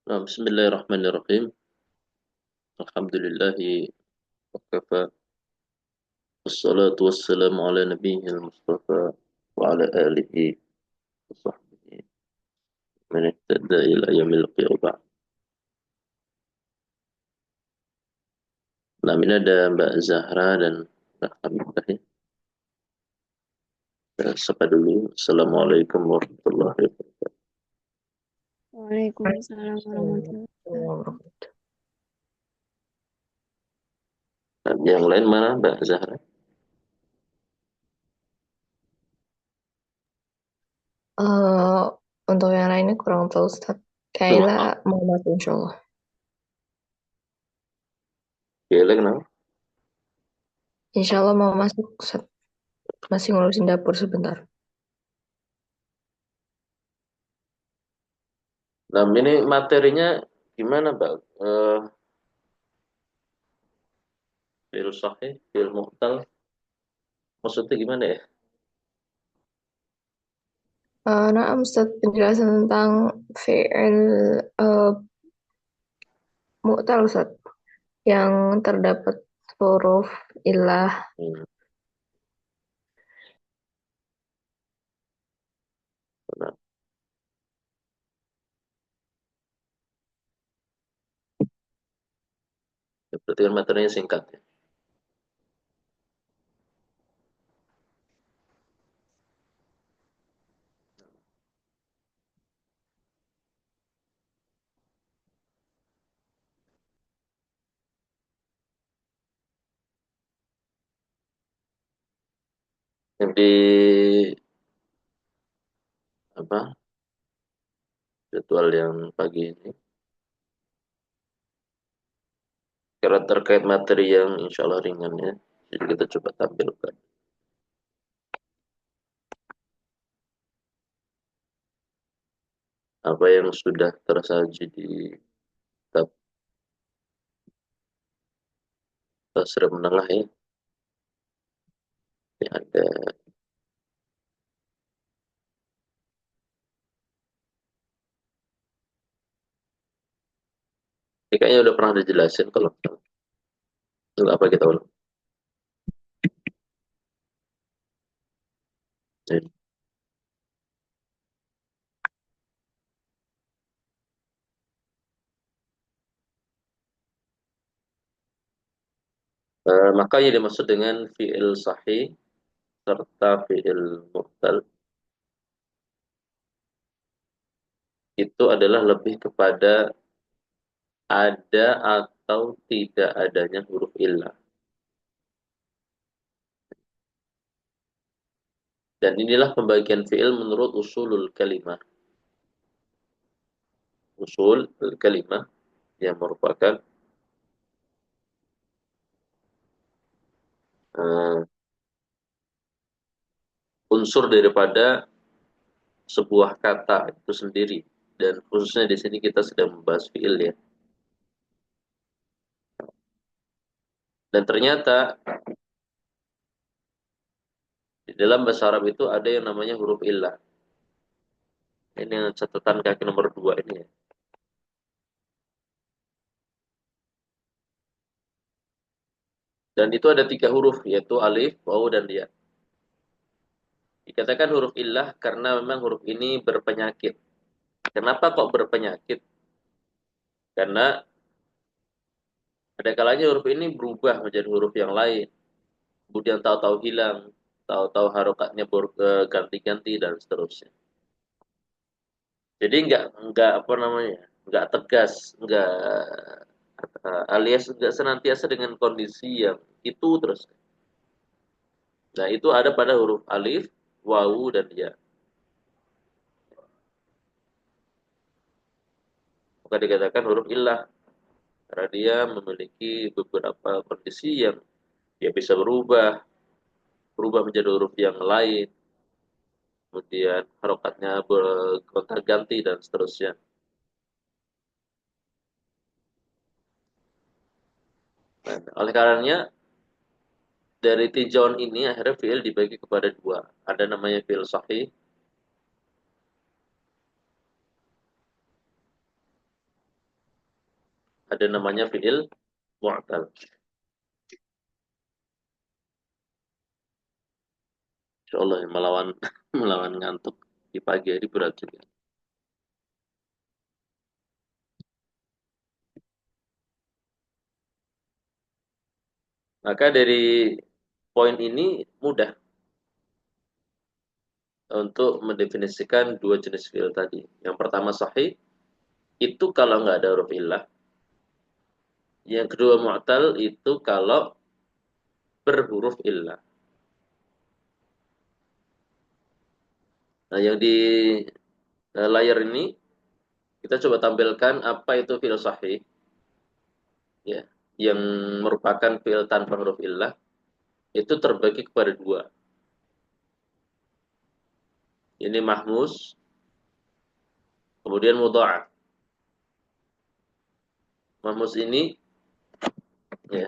Nah, bismillahirrahmanirrahim. Alhamdulillahi wa kafa. Wassalatu wassalamu ala nabiyil mustafa wa ala alihi wa sahbihi man ihtada ila yaumil qiyamah. Nah, ini ada Mbak Zahra dan Mbak Hamidah ya. Sapa dulu. Assalamualaikum warahmatullahi wabarakatuh. Waalaikumsalam warahmatullahi wabarakatuh. Wabarakatuh. Nah, yang lain mana Mbak Zahra? Eh, untuk yang lainnya kurang tahu, Ustaz. Kayla Wah, mau masuk, insya Allah. gila kenapa? Insya Allah mau masuk, Ustaz. Masih ngurusin dapur sebentar. Nah, ini materinya gimana Mbak? Fil sahih, fil muhtal. Maksudnya gimana ya? Nah, Ustaz, penjelasan tentang fi'il eh, mu'tal, Ustaz. Yang terdapat huruf ilah. Hmm, nah, berarti kan materinya singkat ya. Yang di apa jadwal yang pagi ini karena terkait materi yang insya Allah ringan ya, jadi kita coba tampilkan apa yang sudah tersaji di kitab Tasrif Menengah ya. Ini ada ini kayaknya udah pernah dijelasin kalau nggak apa kita ulang. Jadi, maka yang dimaksud dengan fi'il sahih serta fi'il mu'tal itu adalah lebih kepada ada atau tidak adanya huruf illah. Dan inilah pembagian fi'il menurut usulul kalimah. Usul kalimah yang merupakan uh, unsur daripada sebuah kata itu sendiri. Dan khususnya di sini kita sedang membahas fiil ya. Dan ternyata di dalam bahasa Arab itu ada yang namanya huruf illah. Ini yang catatan kaki nomor 2 ini ya. Dan itu ada 3 huruf, yaitu alif, waw, dan ya. Dikatakan huruf illah karena memang huruf ini berpenyakit. Kenapa kok berpenyakit? Karena ada kalanya huruf ini berubah menjadi huruf yang lain. Kemudian tahu-tahu hilang, tahu-tahu harokatnya berganti-ganti dan seterusnya. Jadi nggak apa namanya, nggak tegas, nggak alias nggak senantiasa dengan kondisi yang itu terus. Nah itu ada pada huruf alif, wawu dan ya. Maka dikatakan huruf illah karena dia memiliki beberapa kondisi yang dia bisa berubah menjadi huruf yang lain, kemudian harokatnya bergonta-ganti dan seterusnya. Nah, oleh karenanya dari tinjauan ini akhirnya fiil dibagi kepada dua. Ada namanya fiil sahih, ada namanya fi'il mu'tal. Insyaallah ya, melawan melawan ngantuk di pagi hari berat juga. Maka dari poin ini mudah untuk mendefinisikan dua jenis fi'il tadi. Yang pertama sahih, itu kalau nggak ada huruf illah. Yang kedua mu'tal itu kalau berhuruf illah. Nah, yang di layar ini kita coba tampilkan apa itu fi'il sahih, ya, yang merupakan fi'il tanpa huruf illah, itu terbagi kepada dua. Ini mahmus, kemudian mudha'af. Mahmus ini, ya,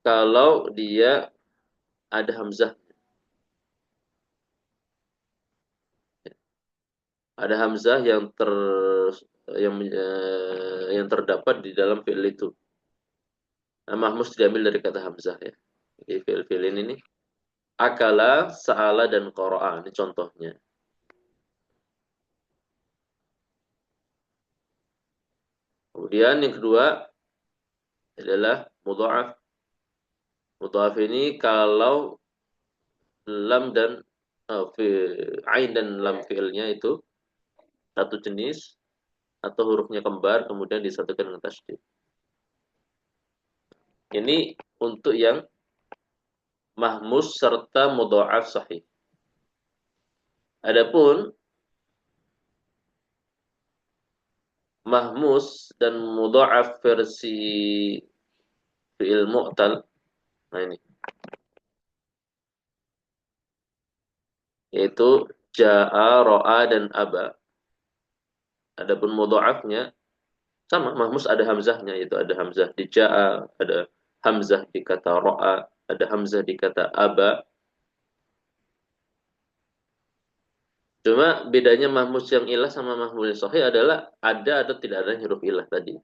kalau dia ada hamzah, ada hamzah yang terdapat di dalam fi'il itu. Nah, mahmus diambil dari kata hamzah, ya. Jadi fi'il ini nih, akala, sa'ala, dan qara'a. Ini contohnya. Kemudian yang kedua adalah mudha'af. Mudha'af ini kalau lam dan ain dan lam fi'ilnya itu satu jenis atau hurufnya kembar kemudian disatukan dengan tasydid. Ini untuk yang mahmus serta mudha'af sahih. Adapun mahmus dan mudha'af versi fi'il mu'tal, nah ini, yaitu ja'a, ro'a, dan aba. Adapun mudha'afnya sama, mahmus ada hamzahnya, yaitu ada hamzah di ja'a, ada hamzah di kata ro'a, ada hamzah di kata aba. Cuma bedanya mahmus yang ilah sama mahmus yang sahih adalah ada atau tidak ada huruf ilah tadi.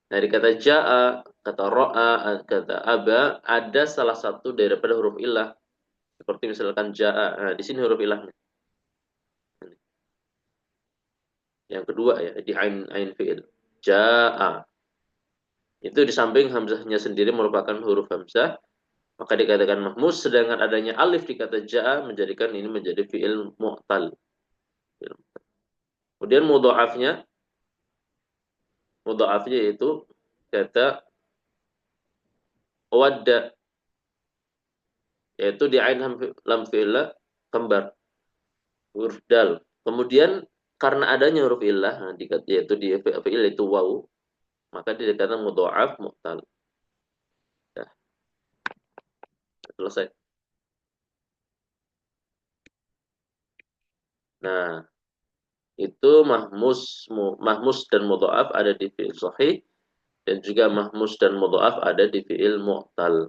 Dari kata ja'a, kata ro'a, kata aba, ada salah satu daripada huruf ilah. Seperti misalkan ja'a, nah, di sini huruf ilahnya. Yang kedua ya, di ain fi'il. Ja'a. Itu di samping hamzahnya sendiri merupakan huruf hamzah, maka dikatakan mahmus, sedangkan adanya alif di kata ja'a menjadikan ini menjadi fi'il mu'tal. Kemudian mudha'afnya itu kata wadda, yaitu di ain lam fi'illah kembar, huruf dal. Kemudian karena adanya huruf illah, nah, yaitu di fi'il itu waw, maka dikatakan mudha'af mu'tal. Ya, selesai. Nah, itu mahmus dan mudha'af ada di fi'il sahih, dan juga mahmus dan mudha'af ada di fi'il mu'tal.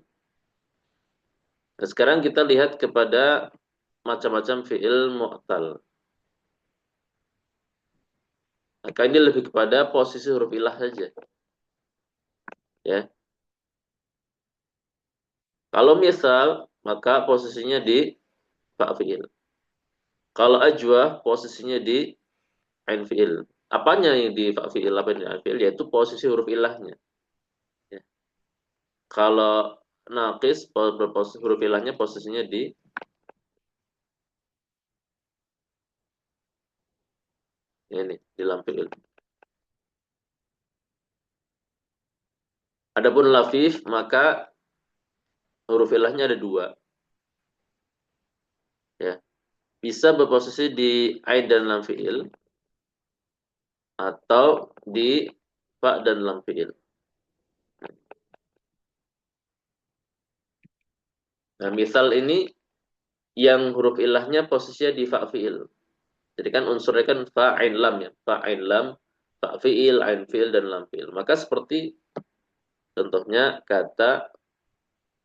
Nah, sekarang kita lihat kepada macam-macam fi'il mu'tal. Maka ini lebih kepada posisi huruf ilah saja. Ya. Kalau misal, maka posisinya di fa fi'il. Kalau ajwa, posisinya di ain fi'il. Apanya yang di fa fi'il, apa yang di ain fi'il? Yaitu posisi huruf ilahnya. Ya. Kalau naqis, posisi huruf ilahnya posisinya di ini, di lam fi'il. Adapun lafif, maka huruf ilahnya ada dua. Ya. Bisa berposisi di ain dan lam fi'il, atau di fa dan lam fi'il. Nah, misal ini yang huruf ilahnya posisinya di fa fi'il. Jadi kan unsurnya kan fa ain lam, ya. Fa ain lam, fa fi'il, ain fi'il, dan lam fi'il. Maka seperti contohnya kata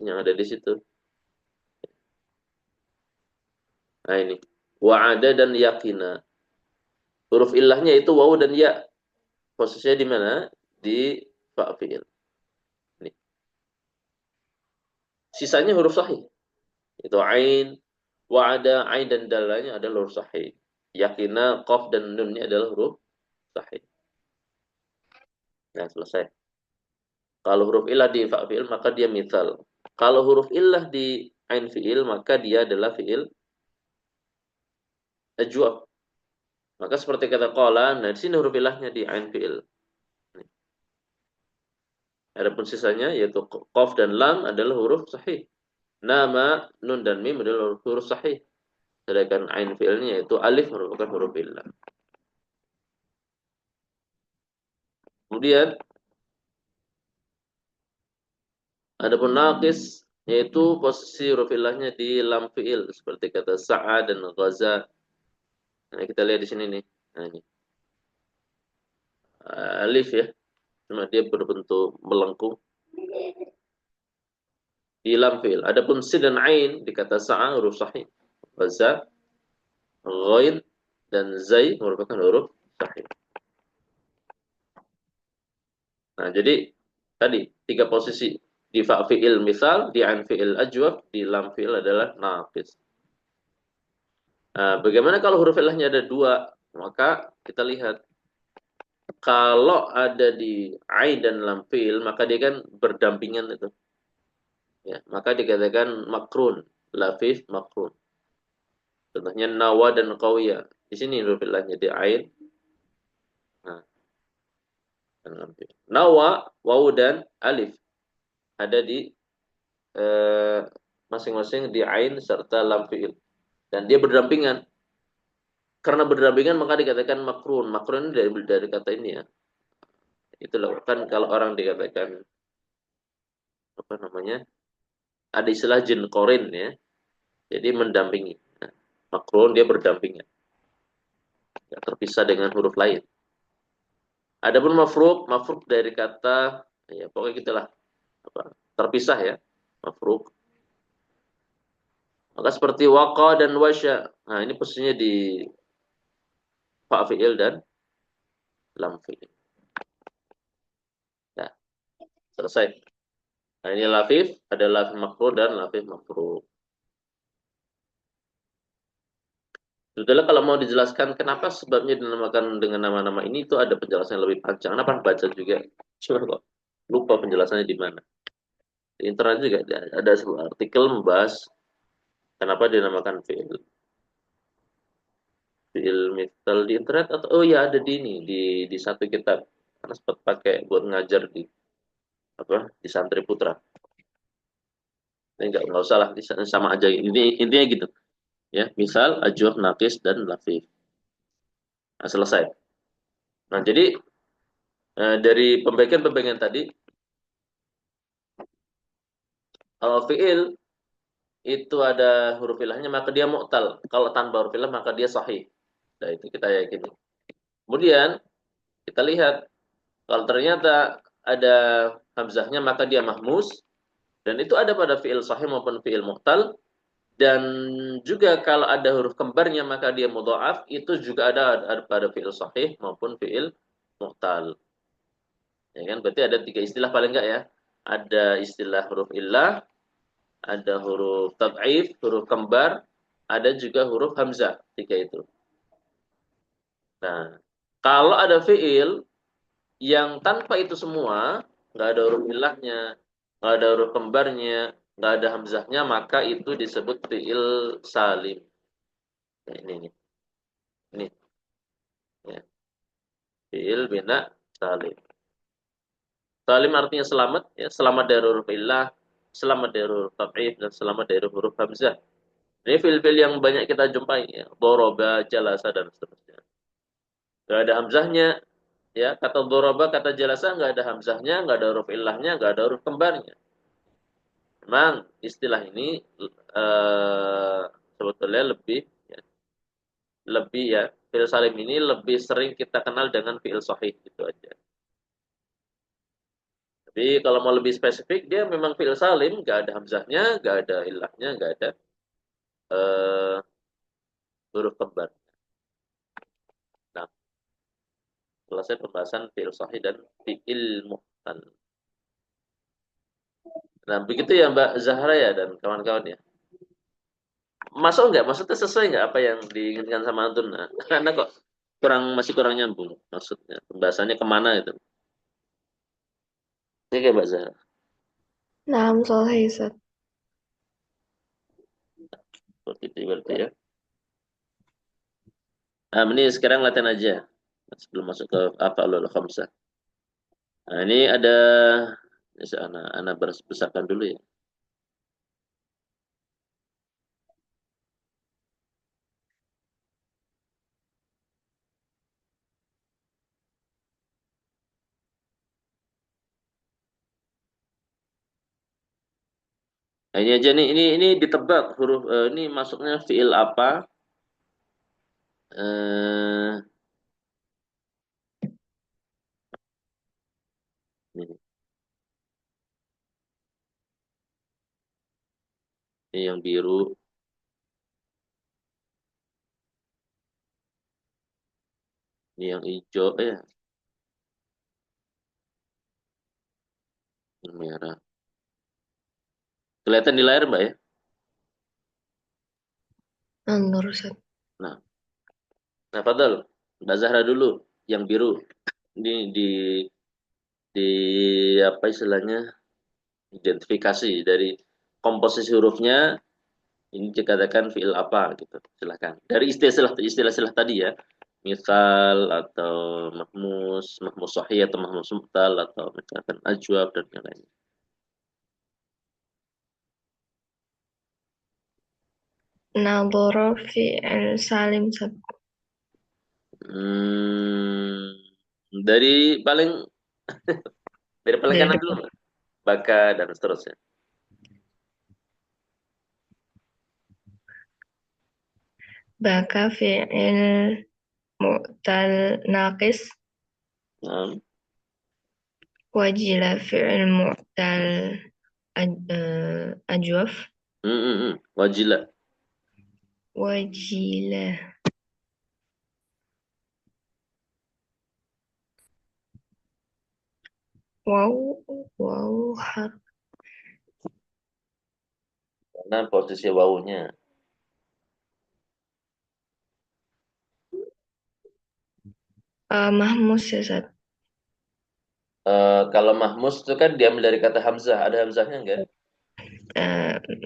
yang ada di situ. Nah ini. Wa'ada dan yakina. Huruf illahnya itu waw dan ya. Posisinya di mana? Di fa fi'il. Nih. Sisanya huruf sahih. Itu ain, wa'ada, ain dan dalanya adalah huruf sahih. Yakina, qaf dan nunnya adalah huruf sahih. Nah, selesai. Kalau huruf illah di fa fi'il maka dia mithal. Kalau huruf illah di ain fi'il maka dia adalah fi'il ajwab. Maka seperti kata qala, nah di sini huruf illahnya di ain fi'il. Adapun sisanya yaitu qaf dan lam adalah huruf sahih. Nama, nun dan mim adalah huruf sahih. Sedangkan ain fi'ilnya yaitu alif merupakan huruf illah. Kemudian adapun naqis yaitu posisi huruf illahnya di lam fi'il seperti kata sa'a dan ghaza. Nah, kita lihat di sini nih. Nah, ini. Alif ya. Cuma dia berbentuk melengkung di lam fi'il. Adapun sin dan ain di kata sa'a huruf sahih. Ghaza, ghain dan zai merupakan huruf sahih. Nah, jadi tadi tiga posisi di fa fi'il misal, di ain fi'il ajwab, di lam fi'il adalah naqis. Nah, bagaimana kalau huruf illahnya ada dua? Maka kita lihat kalau ada di ain dan lam fi'il maka dia kan berdampingan itu. Ya, maka dikatakan makrun, lafif makrun. Contohnya nawa dan qawiyah. Di sini huruf illahnya di ain. Nah, dan lam fi'il. Nawa, waw dan alif ada di masing-masing di ain serta lam fi'il. Dan dia berdampingan. Karena berdampingan maka dikatakan makrun. Makrun dari kata ini ya. Itulah kan kalau orang dikatakan apa namanya? Ada istilah jin korin ya. Jadi mendampingi. Nah, makrun dia berdampingan. Tidak terpisah dengan huruf lain. Adapun mafruk dari kata ya pokoknya gitulah apa terpisah ya. Mafruk. Maka seperti waqa dan wasya. Nah, ini posisinya di fa fi'il dan lam fi'il. Ya, selesai. Nah, ini lafif, ada lafif makruh dan lafif makruh. Sudahlah kalau mau dijelaskan kenapa sebabnya dinamakan dengan nama-nama ini itu ada penjelasan yang lebih panjang. Kenapa baca juga? Cuma kok lupa penjelasannya di mana. Di internet juga ada sebuah artikel membahas kenapa dinamakan fi'il. Fi'il misal di internet atau oh ya ada di ini di satu kitab. Karena sempat pakai buat ngajar di apa di Santri Putra. Ini enggak usah lah sama aja. Ini intinya gitu. Ya, misal ajwaf, naqis dan lafif. Nah, selesai. Nah, jadi dari pembagian-pembagian tadi, kalau fi'il itu ada huruf ilahnya maka dia mu'tal. Kalau tanpa huruf ilah maka dia sahih. Nah, itu kita yakini. Kemudian kita lihat kalau ternyata ada hamzahnya maka dia mahmus dan itu ada pada fi'il sahih maupun fi'il mu'tal dan juga kalau ada huruf kembarnya maka dia mudha'af itu juga ada pada fi'il sahih maupun fi'il mu'tal. Ya kan? Berarti ada tiga istilah paling enggak ya. Ada istilah huruf illah, ada huruf tad'if, huruf kembar, ada juga huruf hamzah. Tiga itu. Nah, kalau ada fi'il yang tanpa itu semua, nggak ada huruf illahnya, nggak ada huruf kembarnya, nggak ada hamzahnya, maka itu disebut fi'il salim. Nah, ini. Ini. Ya. Fi'il bina salim. Salim artinya selamat, ya, selamat dari huruf illah, selamat dari huruf tad'if, dan selamat dari huruf hamzah. Ini fil-fil yang banyak kita jumpai, ya. Doroba, jalasa, dan seterusnya. Gak ada hamzahnya, ya. Kata doroba, kata jalasa, gak ada hamzahnya, gak ada huruf illahnya, gak ada huruf kembarnya. Memang istilah ini sebetulnya ya, lebih ya, fi'il salim ini lebih sering kita kenal dengan fi'il sahih, gitu aja. Tapi kalau mau lebih spesifik, dia memang fi'il salim, gak ada hamzahnya, gak ada ilahnya, gak ada huruf kembar. Nah, selesai pembahasan fi'il sahih dan fi'il muhtal. Nah, begitu ya Mbak Zahra ya dan kawan-kawan ya. Masuk nggak? Maksudnya sesuai nggak apa yang diinginkan sama Antun? Nah, karena kok masih kurang nyambung maksudnya. Pembahasannya kemana itu? Ini kayak Mbak Zahra. Naam, soleh, Ustaz. Seperti itu berarti ya. Nah, ini sekarang latihan aja. Sebelum masuk ke apa lul khamsah. Nah, ini ada anak besarkan dulu ya. Nah, ini aja nih, ini ditebak huruf ini masuknya fiil apa? Eh ini, ini yang biru, ini yang hijau, yang merah. Kelihatan di layar Mbak ya? Nur, Ustaz. Nah, nah Fadal, Mbak Zahra dulu, yang biru. Ini di apa istilahnya? Identifikasi dari komposisi hurufnya ini dikatakan fiil apa gitu. Silahkan. Dari istilah-istilah tadi ya. Misal atau mahmus sahih atau mahmus mu'tal atau misalkan ajwab dan yang lainnya. Nadhara fi'il salim, Ustaz. Hmm, dari paling dari paling Dari kanan dulu, depan. Mbak. Baka dan seterusnya. Baka fi'il mu'tal naqis. Nah, Wajila fi'il mu'tal ajwaf. Wajila. Wajila. Wow, wow, Karena posisi wawunya. mahmus ya, Ustaz. Kalau mahmus itu kan diambil dari kata hamzah. Ada hamzahnya enggak?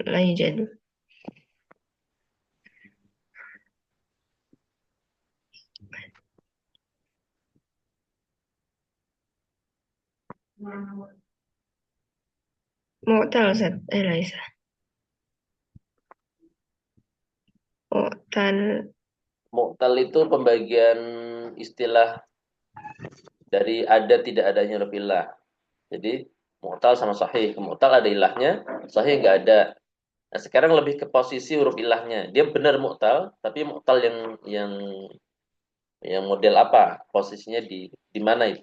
La yujadu. Mu'tal, Ustaz. Laisa. Mu'tal. Mu'tal itu pembagian istilah dari ada tidak adanya huruf ilah. Jadi mu'tal sama sahih. Mu'tal ada ilahnya, sahih nggak ada. Nah, sekarang lebih ke posisi huruf ilahnya. Dia benar mu'tal, tapi mu'tal yang model apa? Posisinya di mana itu?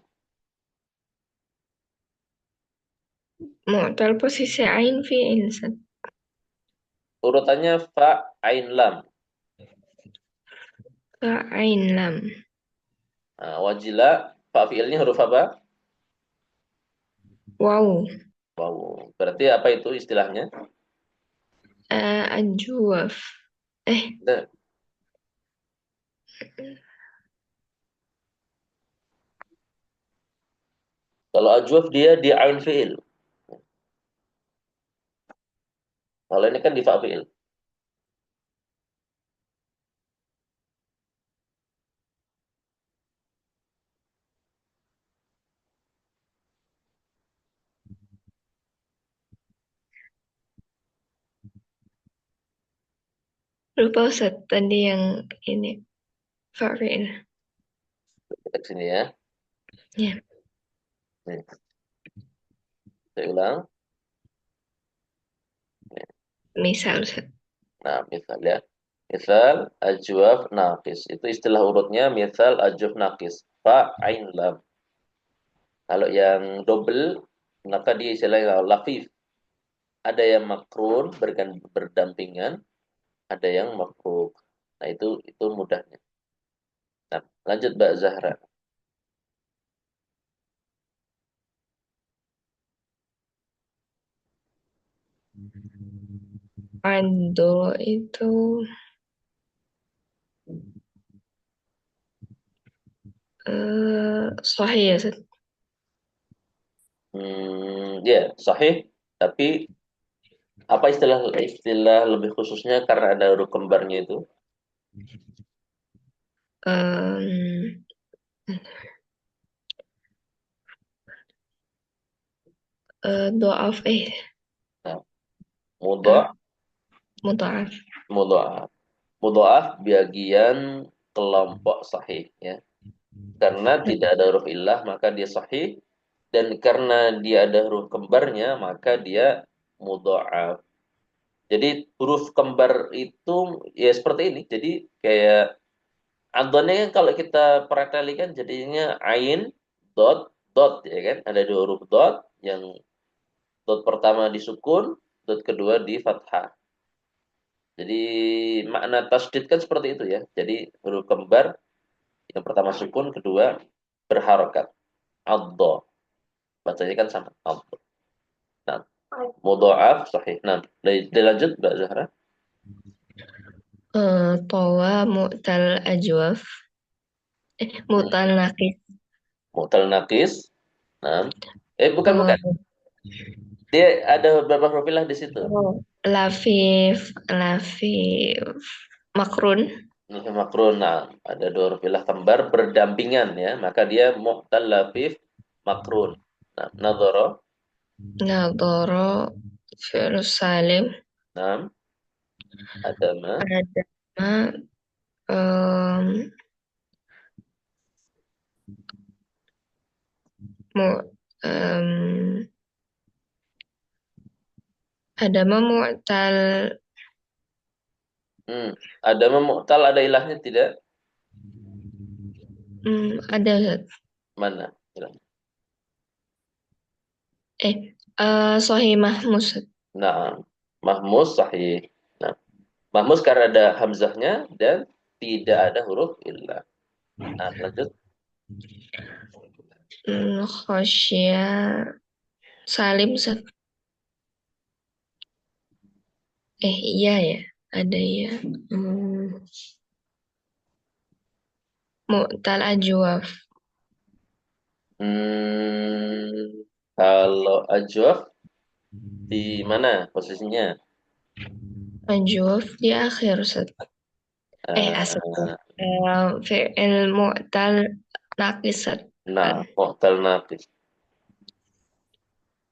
Mu'tal posisi ain fi'il, Ustaz. Urutannya fa, ain, lam. Ka ain lam. Nah, wajila, fa fiilnya huruf apa? Wow. Wow. Berarti apa itu istilahnya? Ajwaf. Nah, kalau ajwaf dia di ain fiil. Kalau ini kan di fa fiil. Lupa, Ustaz. Tadi yang ini. Fa'il. Kita ke sini ya. Ya. Nih, saya ulang. Nih. Misal, Ustaz. Nah, misal ya. Misal ajwaf naqis. Itu istilah urutnya misal ajwaf naqis. Fa, ain, lam. Kalau yang double, maka dia istilahnya lafif. Ada yang makrun berdampingan, ada yang makruk. Nah, itu mudahnya. Nah, lanjut Mbak Zahra. do itu sahih ya, Ustaz? Ya, sahih. Tapi apa istilah istilah lebih khususnya karena ada huruf kembarnya itu? Em, doaf Nah, mudho, mudhaaf. mudhoaf. Mudhoaf bagian kelompok sahih ya. Karena tidak ada huruf illah maka dia sahih dan karena dia ada huruf kembarnya maka dia mudhoaf. Jadi huruf kembar itu ya seperti ini. Jadi kayak adonnya kan kalau kita perhatikan jadinya ain dot dot ya kan. Ada dua huruf dot yang dot pertama disukun, dot kedua di fathah. Jadi makna tasdid kan seperti itu ya. Jadi huruf kembar yang pertama sukun, kedua berharokat. Addo. Bacanya kan sama. Addo. Nah, mudha'af sahih. Nah, dilanjut Mbak Zahra. Towa mu'tal ajwaf. Mu'tal nakis. Mu'tal naqis. Nah. Bukan Eh, bukan. Dia ada beberapa huruf ilah di situ. Lafif makrun. Ini makrun. Nah, ada dua huruf ilah kembar berdampingan ya. Maka dia mu'tal lafif makrun. Nah, nadhara. Nadoro fi'l salim. Nah, adama. Adama em, mu em, adama mu'tal Adama mu'tal ada ilahnya tidak? ada Ustaz. Mana? Ilahnya? Sahih Mahmud Ustaz. Nah, mahmus sahih. Nah, mahmus karena ada hamzahnya dan tidak ada huruf illah. Nah, lanjut. Khosya Salim Ustaz. Iya ya, ada ya. Mu'tal ajwaf. Kalau ajwaf di mana posisinya? Ajwaf di akhir Ustaz. Asal. Eh, Fi'il mu'tal naqis Ustaz. nah, mu'tal naqis.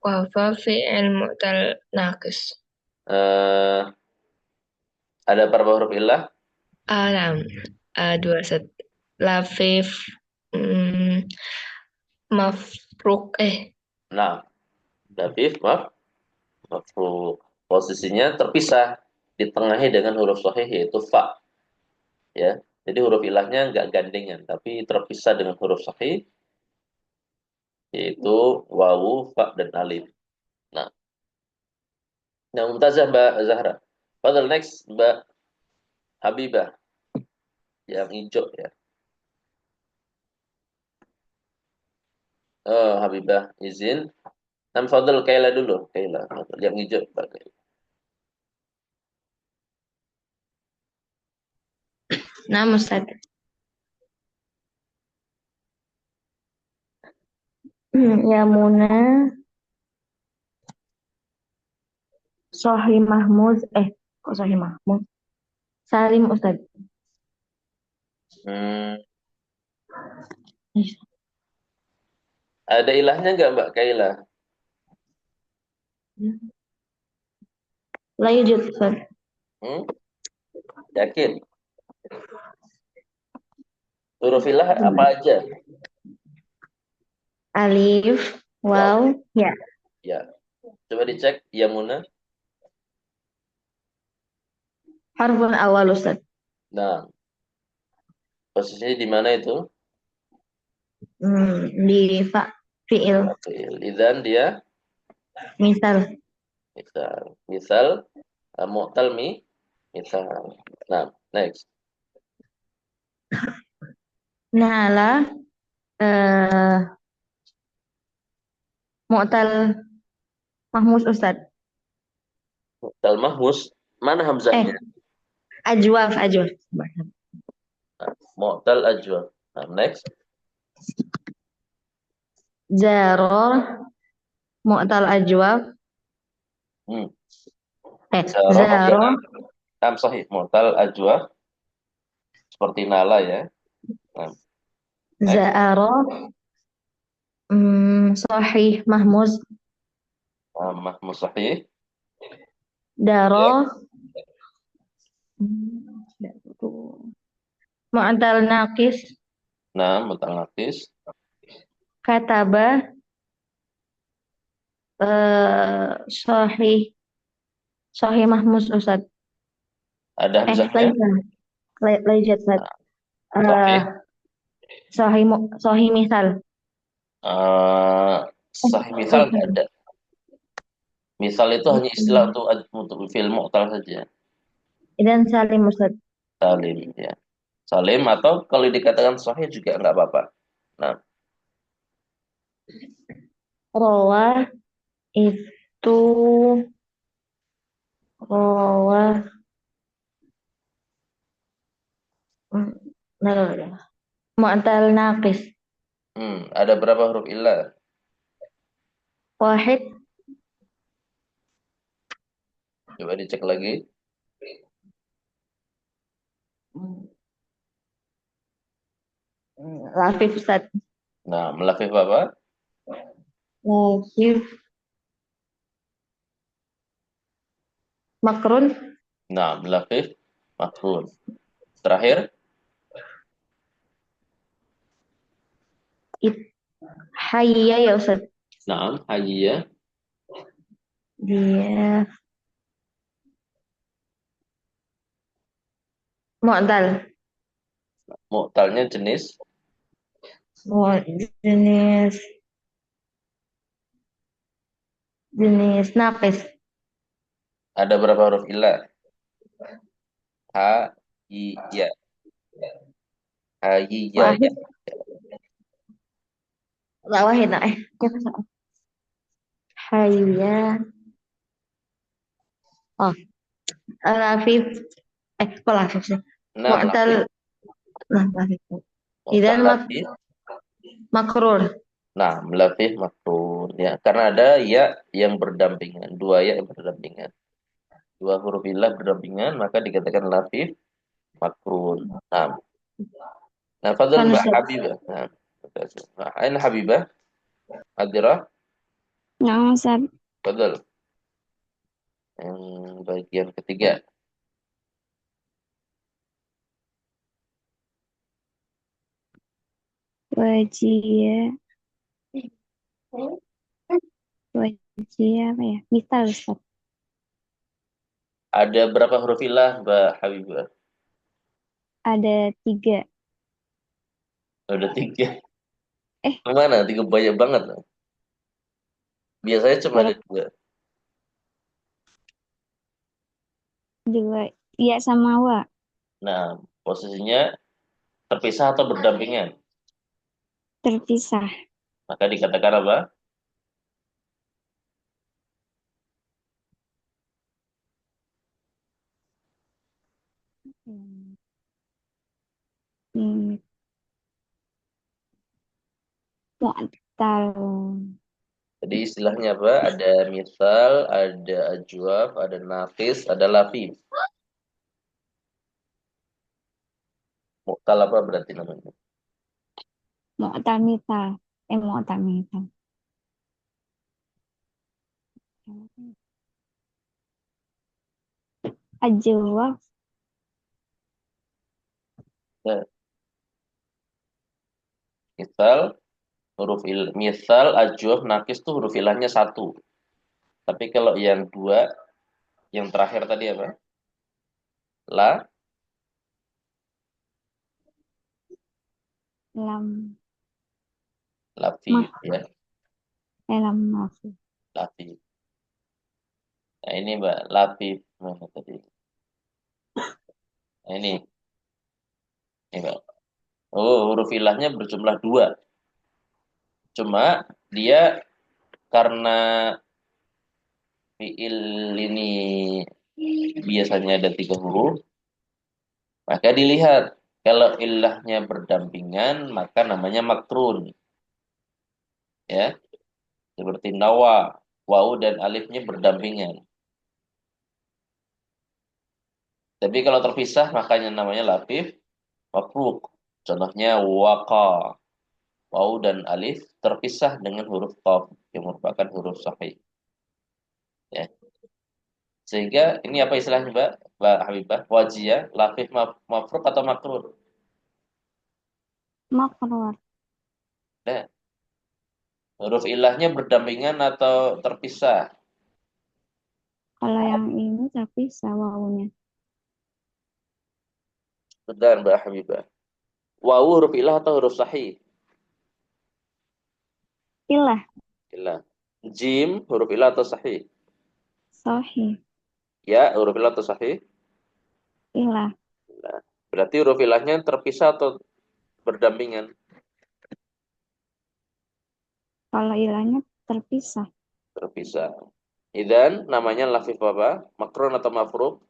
Wafa fi'il mu'tal naqis. Eh, ada berapa huruf illah? Alam. Dua Ustaz. Lafif. mm, Mafruk. Nah, Dabif, maaf, mafruq. Posisinya terpisah, ditengahi dengan huruf sahih yaitu fa. Ya, jadi huruf ilahnya nggak gandengan, tapi terpisah dengan huruf sahih yaitu wawu, fa, dan alif. Nah, yang mumtazah Mbak Zahra. Fadal next Mbak Habibah yang hijau ya. Oh, Habibah izin. Nam Fadal Kaila dulu, Kaila. Yang hijau Mbak Kaila. Nah, Ustaz. Ya Muna, Sohi Mahmud, kok Sohi Mahmud? Salim Ustaz. Hmm, ada ilahnya nggak Mbak Kaila? La yujud Ustaz. Hmm? Yakin? Huruf ilah apa aja? Alif, Wow. waw, ya. Ya, coba dicek ya Muna. Harfun awal Ustaz. Nah, posisinya di mana itu? Di fi'il. Idan dia Misal. misal. Misal mu'tal misal. Nah, next. Nala, eh, Mu'tal Mahmud Ustaz. Mu'tal mahmus. Mana Eh, hamzahnya? ajwaf. Nah, mu'tal ajwaf. Nah, next. Zaro, mu'tal ajwaf. Hmm. Zaro, ya. Zaro, Sahih. Mu'tal ajwaf. Seperti nala ya. Nah, next. Za'aro, sahih mahmuz. Mahmud sahih. Daro, Ya. mu'tal naqis. Nah, mu'tal naqis. Kataba, sahih mahmuz Ustaz. Ada hamzahnya. Laijat Ustaz. Sahih. Sahih misal. Eh, Sahih misal nggak Bukan. ada. Misal itu hanya istilah Bukan. untuk film mu'tal saja. Dan salim Ustaz. Salim ya. Salim atau kalau dikatakan sahih juga nggak apa-apa. Nah, Rawa itu rawa. Nah, mu'tal naqis. ada berapa huruf illah? Wahid. Coba dicek lagi. Lafif Ustaz. Nah, melafif apa? Lafif makrun. Nah, melafif makrun. Terakhir, It, hayya ya Ustaz. naam, hayyah. Dia mu'tal. Mu'talnya jenis. Jenis jenis naqis. Ada berapa huruf illah? Ha, i, ya. Hayyah ya. Wahid. La wahid. Hayya. Oh, lafif. Kok lafif sih? Nah, Mu'tal. melafif. Nah, lafif. Mu'tal Idan lafif. makrur. Nah, melafif makrun ya. Karena ada ya yang berdampingan. Dua ya yang berdampingan. Dua huruf illah berdampingan, maka dikatakan lafif makrun. Nah, fadl Kan Mbak Ustaz. Habibah. Nah, Aina Habibah, Adirah, Nah, Ustaz. fadl. Yang bagian ketiga. Wajia. Wajia apa ya? Misal, Ustaz. Ada berapa huruf illah, Mbak Habibah? Ada 3. Ada tiga. Eh, Mana? Tiga banyak banget. Biasanya cuma kalau ada dua. 2. Ya sama wa. Nah, posisinya terpisah atau berdampingan. Terpisah. Maka dikatakan apa? Hmm. Mu'tal. Jadi istilahnya apa? Ada misal, ada ajwaf, ada nafis, ada lafif. Mu'tal apa berarti namanya? Mu'tamita. Mu'tamita. Ajwa. Nah, misal, misal, ajwaf, nafis tuh huruf ilahnya satu. Tapi kalau yang dua, yang terakhir tadi apa? La, Lam. lafif Mah. ya, Lam mafu. lafif. Nah ini Mbak, lafif. Mana tadi? Nah, ini Mbak. Oh, huruf ilahnya berjumlah dua. Cuma dia karena fiil ini biasanya ada 3 huruf, maka dilihat kalau ilahnya berdampingan maka namanya makrun, ya. Seperti nawa, wawu dan alifnya berdampingan. Tapi kalau terpisah makanya namanya lafif mafruk. Contohnya waqa, wawu dan alif terpisah dengan huruf qaf yang merupakan huruf sahih, ya. Sehingga ini apa istilahnya, Mbak Habibah? Wajiyah, lafif mafruk atau makrun? Makrur. Nah, huruf ilahnya berdampingan atau terpisah? Kalau yang ini terpisah wawunya. Benar, Mbak Habibah. Wawu huruf ilah atau huruf sahih? Ilah. Ilah. Jim huruf ilah atau sahih? Sahih. Ya, huruf ilah atau sahih? Ilah. Nah, berarti huruf ilahnya terpisah atau berdampingan? Kalau ilahnya terpisah. Terpisah. Idan namanya lafif apa? Makrun atau mafruk?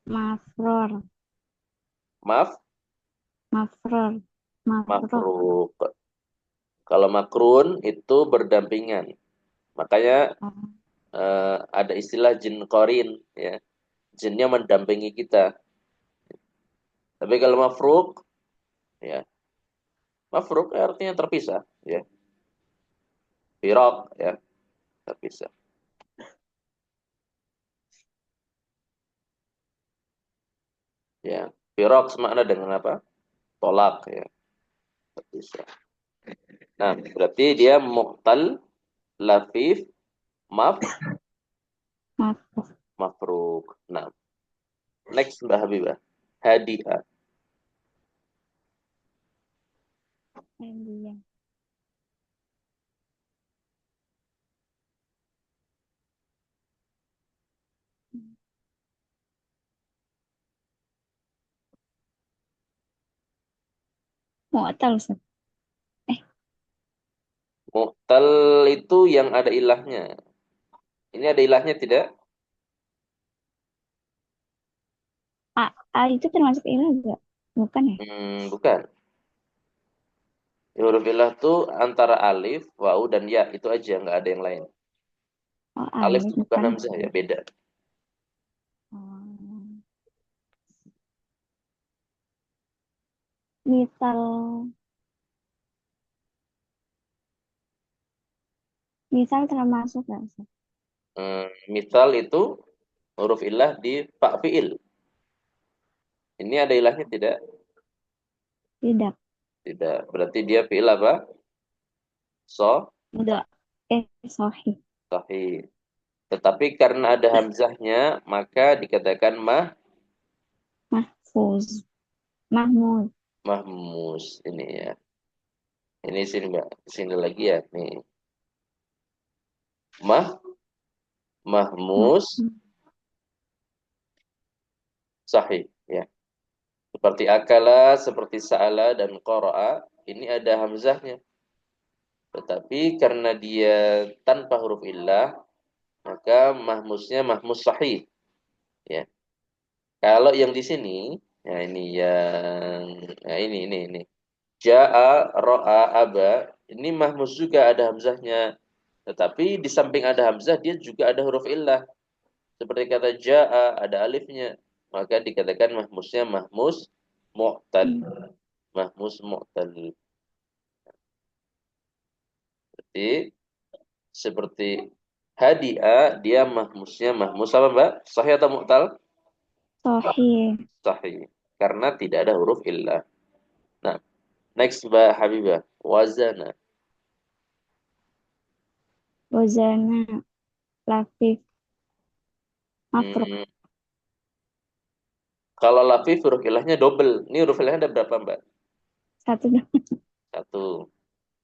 Mafrur. Maaf, Mafrur. Mafrur. mafruk. Kalau makrun itu berdampingan. Makanya Oh, ada istilah jin korin, ya. Jinnya mendampingi kita. Tapi kalau mafruk, ya, mafruk artinya terpisah, ya. Firaq, ya, terpisah. Ya, firaq semakna dengan apa? Tolak, ya, terpisah. Nah, berarti dia muqtal, lafif, maf, mafrur. mafruk. Nah, next Mbak Habibah. Hadiah. Dia. Mu'tal, Ustaz. Eh, Muqtal itu yang ada ilahnya. Ini ada ilahnya tidak? A, A itu termasuk ilah enggak? Bukan ya? Bukan. Huruf ilah tuh antara alif, wawu, dan ya. Itu aja, nggak ada yang lain. Oh, Alif alif itu bukan bukan. hamzah, ya, beda. Oh. Misal, misal termasuk nggak, Ustaz? Misal itu huruf ilah di fa fiil. Ini ada ilahnya tidak? Tidak. Tidak. Berarti dia fiil apa? So, Enggak. Sahih. sahih. Tetapi karena ada hamzahnya, maka dikatakan Mahfuz. Mahmud. mahmus. Ini ya. Ini sini Mbak. Sini lagi ya. Nih. Mah, mahmus, Mahmud. sahih. Ya. Seperti akala, seperti sa'ala, dan qara'a. Ini ada hamzahnya. Tetapi karena dia tanpa huruf illah, maka mahmusnya mahmus sahih. Ya. Kalau yang di sini, ya ini yang, nah ini. Ja'a, ro'a, aba, ini mahmus juga ada hamzahnya. Tetapi di samping ada hamzah, dia juga ada huruf illah. Seperti kata ja'a, ada alifnya. Maka dikatakan mahmusnya mahmus mu'tal. Mahmus mu'tal. Berarti seperti hadiah, dia mahmusnya mahmus apa, Mbak? Sahih atau mu'tal? Sahih. Sahih. Karena tidak ada huruf illah. Nah, next Mbak Habibah. Wazana. Wazana. Lafif. Mafruk. Hmm, kalau lafif huruf ilahnya double. Ini huruf ilahnya ada berapa, Mbak? Satu dong. Satu.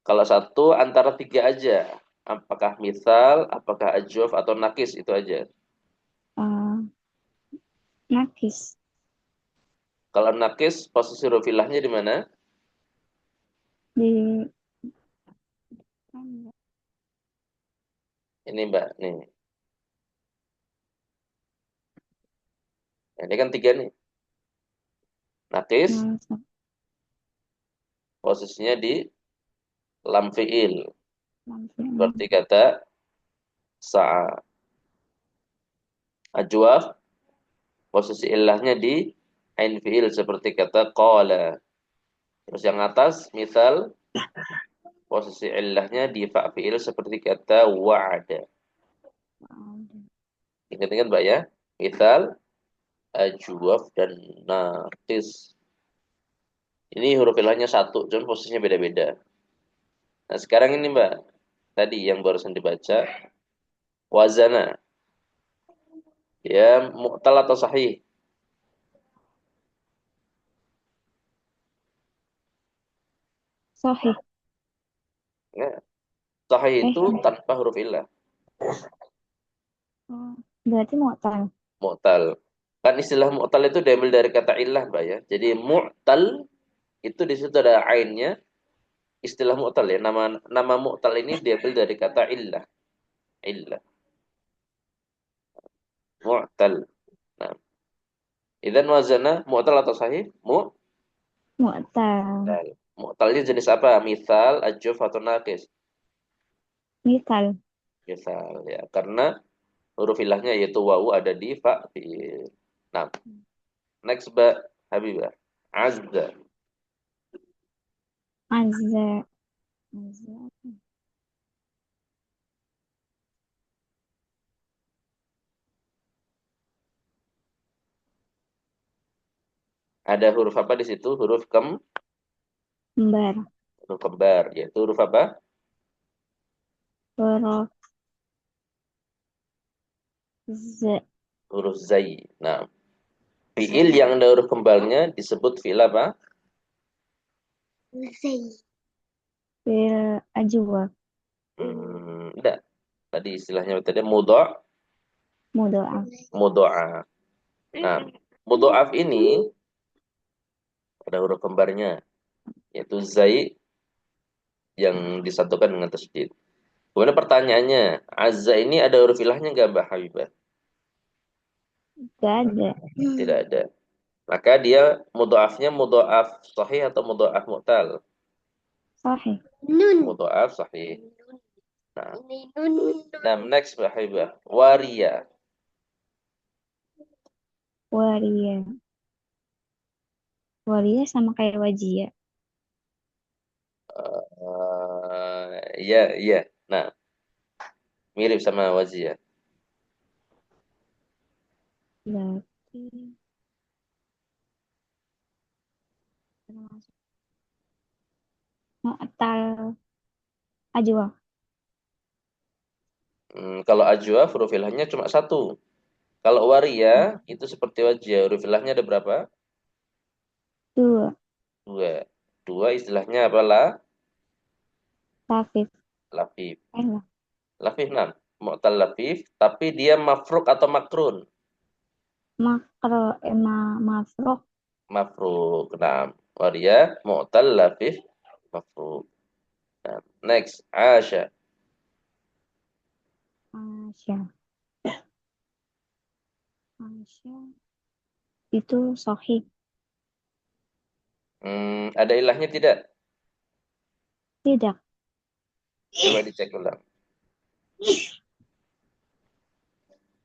Kalau satu antara 3 aja. Apakah misal, apakah ajwaf, atau nakis, itu aja. Eh, nakis. Kalau nakis, posisi huruf ilahnya di mana? Di Ini Mbak, nih. Nah, ini kan tiga nih. Nakis Nah, posisinya di lam fiil. langsung. Seperti kata sa'a. Ajwaf posisi ilahnya di ain fiil seperti kata qala. Terus yang atas misal posisi ilahnya di fa fiil seperti kata wa'ada. Ingat-ingat Mbak ya. Misal ajwaf dan naqis. Ini huruf ilahnya satu, cuman posisinya beda-beda. Nah, sekarang ini Mbak, tadi yang barusan dibaca wazana. Ya, mu'tal atau sahih? Sahih. Ya, sahih Eh, itu tanpa huruf ilah. oh, berarti mu'tal. Mu'tal. Kan istilah mu'tal itu diambil dari kata ilah, Mbak ya. Jadi mu'tal itu di situ ada ainnya, istilah mu'tal ya. Nama nama mu'tal ini diambil dari kata illah. Illah. Mu'tal. Nah, idzan wazana mu'tal atau sahih? Mu'tal. Mu'tal. Mu'talnya jenis apa? Misal, ajuf atau naqis? Misal. Misal ya. Karena huruf ilahnya yaitu wawu ada di fa fiil. Nah, next Mbak Habibah. Azza. Azza. Azza. Ada huruf apa di situ? Kembar. Huruf kembar, yaitu huruf apa? Huruf Z. Huruf zai. Nah, fiil yang ada huruf kembarnya disebut fiil apa? Fil ajwa. Enggak. Tadi istilahnya tadi mudho' Mudoa. mudho'af. Nah, mudho'af ini ada huruf kembarnya, yaitu zai yang disatukan dengan tasydid. Kemudian pertanyaannya, azza ini ada huruf ilahnya nggak Mbak Habibah? Gak ada. Tidak ada. Maka dia mudho'afnya mudho'af sahih atau mudho'af mu'tal? Sahih. Mudho'af sahih. Nah, nah next Mbak Habibah. Waria. Waria. Waria sama kayak wajia. Iya, iya. Nah, mirip sama waziyah. Berarti termasuk mu'tal ajwa. Kalau ajwa huruf ilahnya cuma satu. Kalau waria itu seperti wajiyah. Huruf ilahnya ada berapa? Dua. Dua. Dua istilahnya apalah? Lafif. Lafif. Lah. Lafif nam. Mu'tal lafif. Tapi dia mafruk atau makrun? Makro mafruk. Mafruk. Nam. Waria, mu'tal lafif, mafruk. Nah, next. Asya. Asya. Asya. Itu sahih. Ada ilahnya tidak? Tidak. Coba dicek ulang.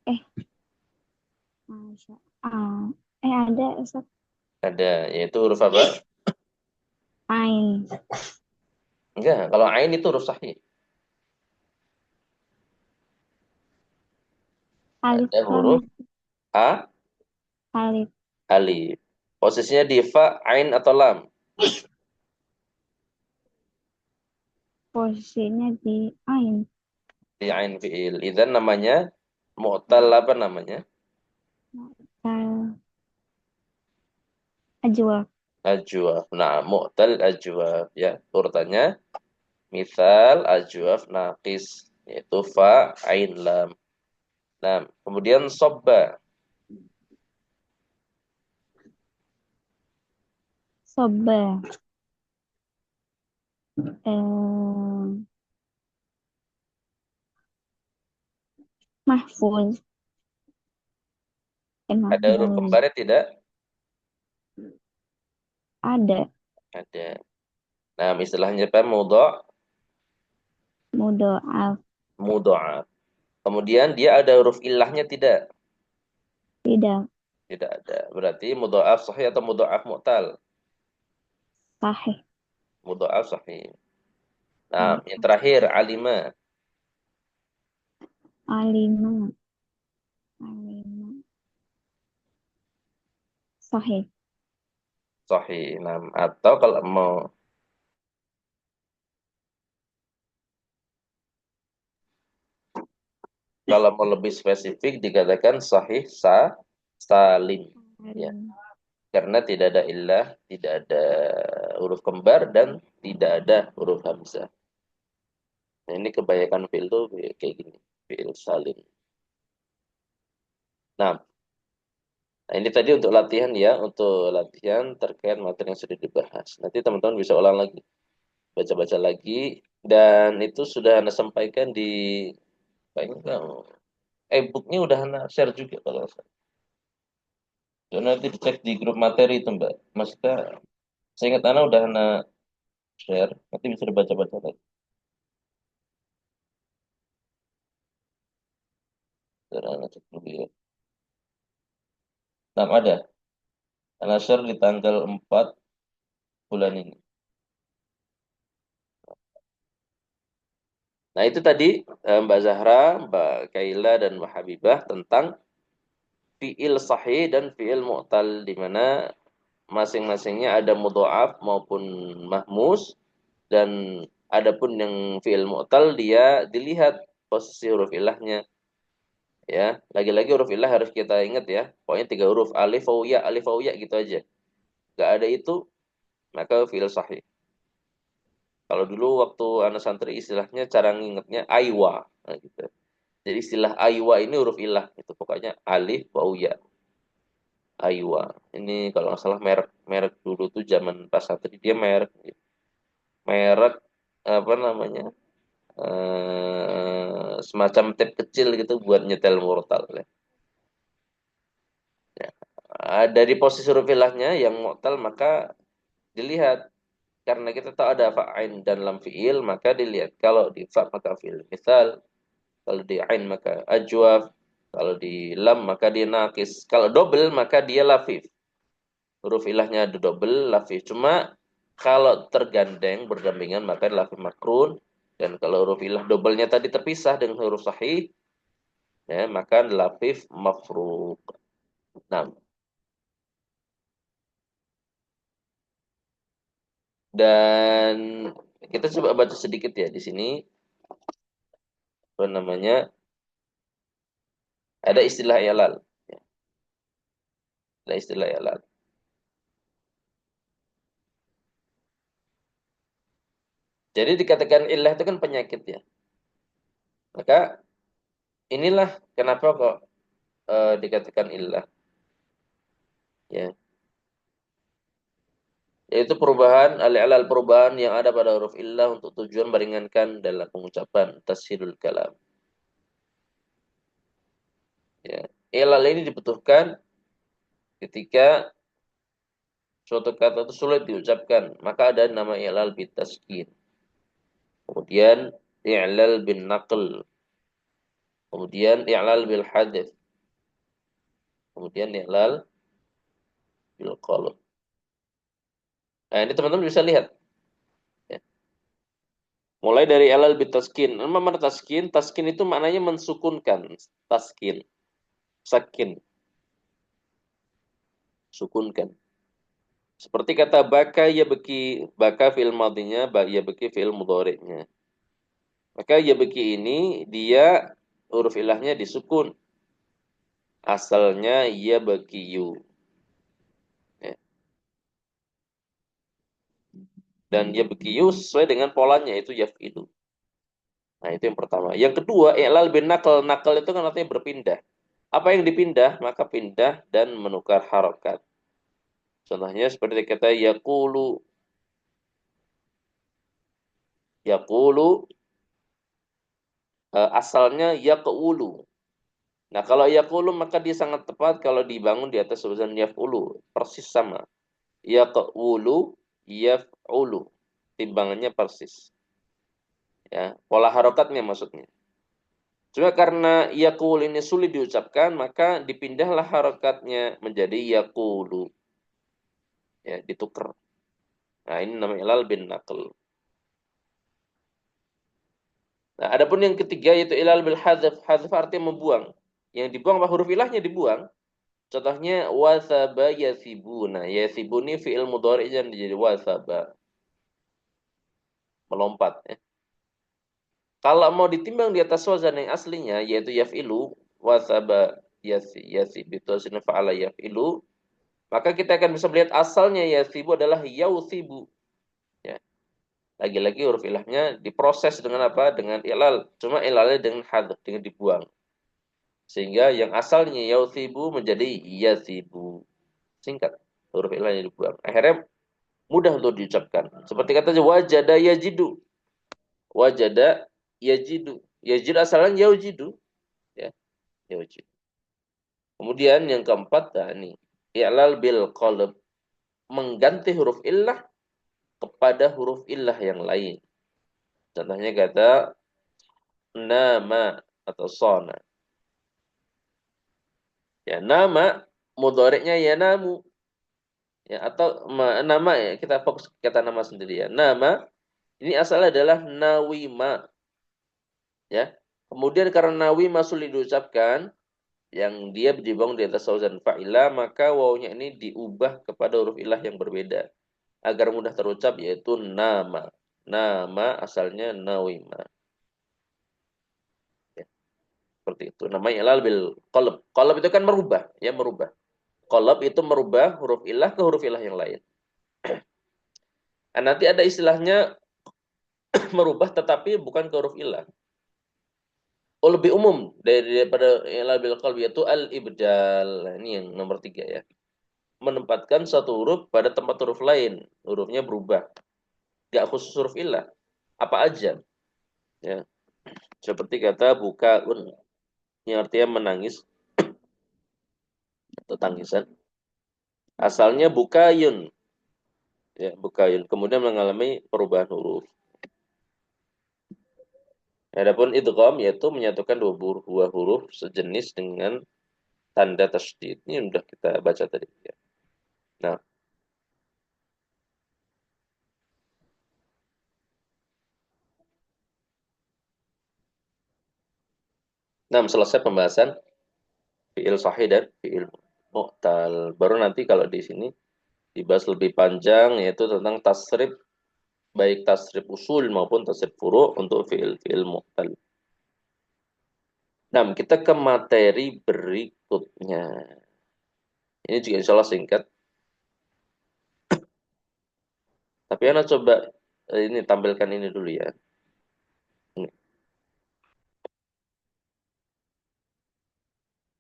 Eh, Asya. Ada Ustaz. Ada, yaitu huruf apa? Ain. Enggak, kalau ain itu huruf sahih. Alif Ada lam. huruf A, Alif. alif. Posisinya di fa, ain atau lam? Posisinya di ain. Di ain fi'il. Idzan namanya mu'tal apa namanya? Mu'tal ajwa. Ajwaf. Nah, mu'tal ajwaf ya. Urutannya misal ajwaf naqis yaitu fa, ain, lam. Nah, kemudian sobba. Soba. Eh, mahfuz. Ada huruf mahmuz. kembarnya tidak? Ada. Ada. Nah, istilahnya apa? Mudhoaf. Mudha'af. Kemudian dia ada huruf ilahnya tidak? Tidak. Tidak ada. Berarti mudha'af sahih atau mudha'af mu'tal? Sahih. Mudha'af sahih. Nah, Hmm. yang terakhir alima. Alima. Alima. Sahih. Sahih. Nah, atau kalau mau lebih spesifik dikatakan sahih salim. Ya. Salim. Karena tidak ada illah, tidak ada huruf kembar dan tidak ada huruf hamzah. Nah, ini kebanyakan fi'il tuh kayak gini, fi'il salim. Nah, ini tadi untuk latihan ya, untuk latihan terkait materi yang sudah dibahas. Nanti teman-teman bisa ulang lagi, baca-baca lagi, dan itu sudah Anda sampaikan di, kayaknya enggak, e-booknya udah Anda share juga kalau nggak salah. So, nanti dicek di grup materi itu Mbak. Maksudnya, saya ingat Anda udah Anda share, nanti bisa dibaca-baca lagi. Biar Anda cek dulu ya. Nah, ada. Anda share di tanggal 4 bulan ini. Nah, itu tadi Mbak Zahra, Mbak Kaila, dan Mbak Habibah tentang fi'il sahih dan fi'il mu'tal, di mana masing-masingnya ada mudha'af maupun mahmus, dan adapun yang fi'il mu'tal dia dilihat posisi huruf ilahnya ya. Lagi-lagi huruf ilah harus kita ingat ya. Pokoknya 3 huruf, alif waw ya gitu aja. Gak ada itu maka fi'il sahih. Kalau dulu waktu anak santri istilahnya cara ngingetnya aywa, nah, gitu. Jadi istilah aywa ini huruf ilah itu pokoknya alif waw ya. Aywa. Ini kalau nggak salah merek merek dulu tuh zaman pas santri dia merek merek apa namanya? Semacam tape kecil gitu buat nyetel mortal ya. Ya. Dari posisi huruf ilahnya yang mu'tal maka dilihat karena kita tahu ada fa'ain dan lam fi'il maka dilihat kalau di fa maka fi'il misal, kalau di ain maka ajwaf, kalau di lam maka dia nakis, kalau double maka dia lafif. Huruf ilahnya ada double lafif, cuma kalau tergandeng berdampingan maka lafif makrun, dan kalau huruf ilah doublenya tadi terpisah dengan huruf sahih ya maka lafif mafruq. Nah, dan kita coba baca sedikit ya di sini apa namanya, ada istilah i'lal ya, ada istilah i'lal. Jadi dikatakan illah itu kan penyakit ya. Maka inilah kenapa kok dikatakan illah ya. Yaitu perubahan al-i'lal, perubahan yang ada pada huruf illah untuk tujuan meringankan dalam pengucapan tashilul kalam. Ya. Ilal ini dibutuhkan ketika suatu kata itu sulit diucapkan, maka ada nama i'lal bitaskin. Kemudian i'lal bin naql, kemudian i'lal bil hadits, kemudian i'lal bil qalb. Nah, ini teman-teman bisa lihat ya. Mulai dari i'lal bitaskin. Nama taskin, taskin itu maknanya mensukunkan. Taskin, sakin, sukunkan. Seperti kata baka ya beki, baka fi'il madinya, ya beki fi'il mudhari'nya. Maka ya beki ini dia huruf ilahnya disukun. Asalnya ya bekiyu. Ya. Dan ya bekiyu sesuai dengan polanya itu yaf'ilu. Nah, itu yang pertama. Yang kedua, i'lal bin nakal. Nakal itu kan artinya berpindah. Apa yang dipindah, maka pindah dan menukar harokat. Contohnya seperti kata yakulu. Yakulu asalnya yaqulu. Nah, kalau yaqulu maka dia sangat tepat kalau dibangun di atas wazan yaf'ulu. Persis sama. Yaqulu, yaf'ulu. Timbangannya persis. Ya, pola harokatnya maksudnya. Cuma karena yaqul ini sulit diucapkan, maka dipindahlah harokatnya menjadi yaqulu. Ya, ditukar. Nah, ini namanya ilal bin naql. Nah, adapun yang ketiga yaitu ilal bil hadzf. Hadzf artinya membuang. Yang dibuang apa huruf ilahnya dibuang. Contohnya wasaba yasibuna. Yasibuni fi'il mudhari' dan jadi wasaba. Melompat ya. Kalau mau ditimbang di atas wazan yang aslinya yaitu yaf'ilu wasaba yasibitu asna fa'ala yaf'ilu, maka kita akan bisa melihat asalnya yasibu adalah yausibu. Ya. Lagi-lagi huruf ilahnya diproses dengan apa? Dengan ilal. Cuma ilalnya dengan hadz, dengan dibuang. Sehingga yang asalnya yausibu menjadi yasibu. Singkat. Huruf ilahnya dibuang. Akhirnya mudah untuk diucapkan. Seperti katanya wajada yajidu. Wajada yajidu. Yajid asalnya yaujidu. Ya, yaujidu. Kemudian yang keempat, nah ini. I'lal bil qalb. Mengganti huruf illah kepada huruf illah yang lain. Contohnya kata nama atau sona. Ya, nama mudhari'nya ya namu. Ya, atau nama ya, kita fokus kata nama sendiri ya. Nama ini asalnya adalah nawima. Ya. Kemudian karena nawima sulit diucapkan, yang dia dibangun di atas wauzan fa'ila, maka wawunya ini diubah kepada huruf ilah yang berbeda agar mudah terucap yaitu nama. Nama asalnya nawima. Ya, seperti itu. Namanya ilal bil qalb. Qalb itu kan merubah, ya merubah. Qalb itu merubah huruf ilah ke huruf ilah yang lain. Nah, nanti ada istilahnya merubah tetapi bukan ke huruf ilah. Oh, lebih umum daripada ilal bil qalb yaitu al-ibdal. Nah, ini yang nomor 3 ya. Menempatkan satu huruf pada tempat huruf lain. Hurufnya berubah. Gak khusus huruf ilah. Apa aja. Ya. Seperti kata bukaun. Yang artinya menangis. Atau tangisan. Asalnya bukayun. Ya, bukayun. Kemudian mengalami perubahan huruf. Adapun idgham yaitu menyatukan dua huruf sejenis dengan tanda tasydid. Ini sudah kita baca tadi. Ya. Nah, selesai pembahasan fi'il sahih dan fi'il mu'tal. Baru nanti kalau di sini dibahas lebih panjang yaitu tentang tasrif baik tasrif usul maupun tasrif furu' untuk fi'il mu'tal. Nah, kita ke materi berikutnya. Ini juga insya Allah singkat. Tapi Ana coba ini tampilkan ini dulu ya.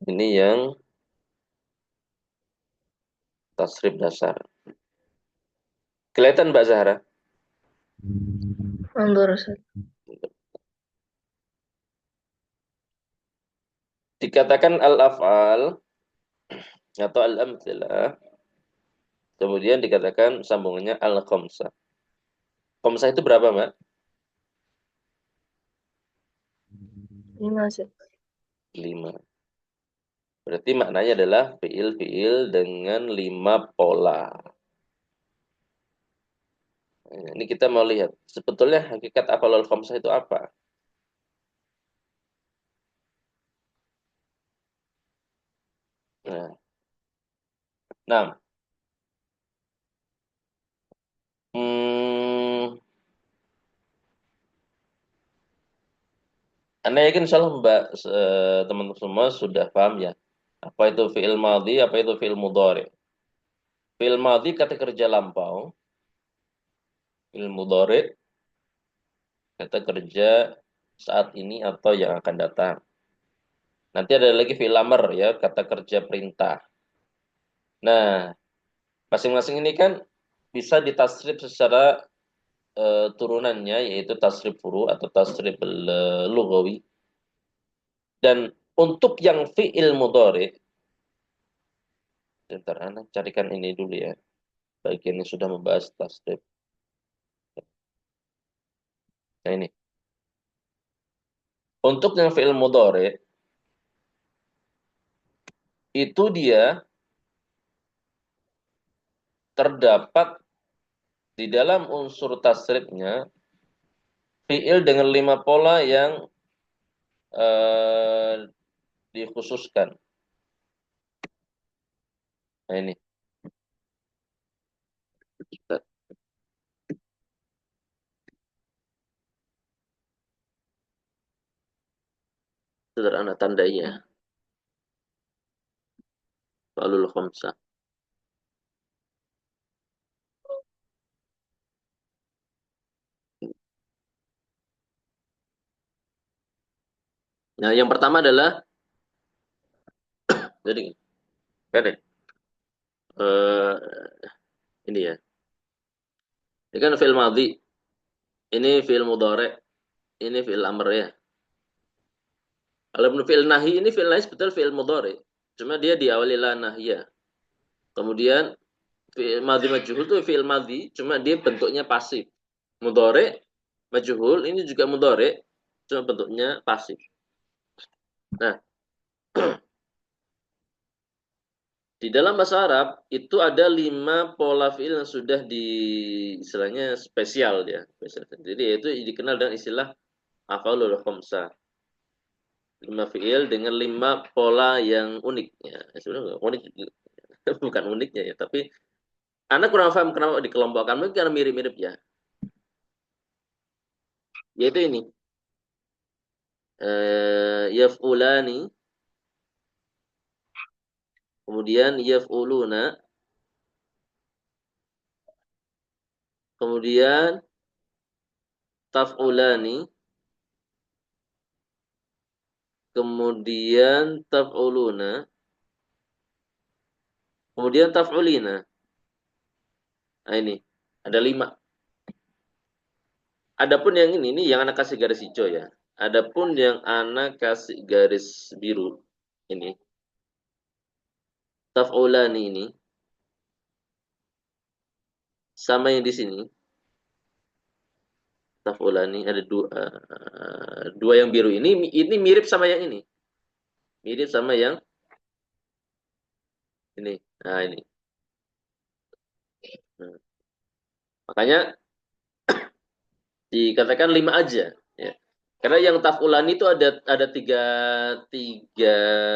Ini yang tasrif dasar. Kelihatan Mbak Zahra? Mundur, Ustaz. Dikatakan al-af'al atau al-amthilah. Kemudian dikatakan sambungannya al-khamsah. Khamsah itu berapa, Mbak? 5, Ustaz. 5. Berarti maknanya adalah fiil-fiil dengan 5 pola. Nah, ini kita mau lihat. Sebetulnya hakikat af'alul khamsah itu apa? Nah, nah hmm, Anda yakin insyaallah Mbak teman-teman semua sudah paham ya. Apa itu fi'il madhi, apa itu fi'il mudhari. Fi'il madhi kata kerja lampau, fi'il mudhari kata kerja saat ini atau yang akan datang. Nanti ada lagi fi'il amr ya, kata kerja perintah. Nah, masing-masing ini kan bisa ditasrif secara turunannya yaitu tasrif furu atau tasrif lughawi. Dan Untuk yang fi'il mudhari, sebentar anak carikan ini dulu ya. Bagian yang sudah membahas tasrif. Nah ini. Untuk yang fi'il mudhari itu dia terdapat di dalam unsur tasrifnya fi'il dengan 5 pola yang dikhususkan. Nah ini. Sederhana tandanya. Falul khamsah. Nah, yang pertama adalah jadi kan ya, ini ya. Ini kan fi'il madhi, ini fi'il mudhari, ini fi'il amr ya. Kalau fi'il nahi ini fi'il nahi sebetulnya fi'il mudhari. Cuma dia diawali la nahya. Kemudian fi'il madhi majhul itu fi'il madhi, cuma dia bentuknya pasif. Mudhari majhul ini juga mudhari, cuma bentuknya pasif. Nah, di dalam bahasa Arab itu ada 5 pola fi'il yang sudah di istilahnya spesial dia. Spesial. Jadi itu dikenal dengan istilah af'alul khamsah. 5 fi'il dengan 5 pola yang unik ya. Sebenarnya unik bukan uniknya ya, tapi anak kurang paham kenapa dikelompokkan, mungkin karena mirip-mirip ya. Yaitu ini. Yaf'ulani, kemudian yaf'uluna, kemudian taf'ulani, kemudian taf'uluna, kemudian taf'ulina. Nah ini, ada 5. Adapun yang ini yang anak kasih garis hijau ya. Adapun yang anak kasih garis biru ini, taf'ulani ini, sama yang di sini, taf'ulani ada dua yang biru ini mirip sama yang ini. Mirip sama yang ini. Nah, ini. Nah, makanya dikatakan 5 aja ya. Karena yang taf'ulani itu ada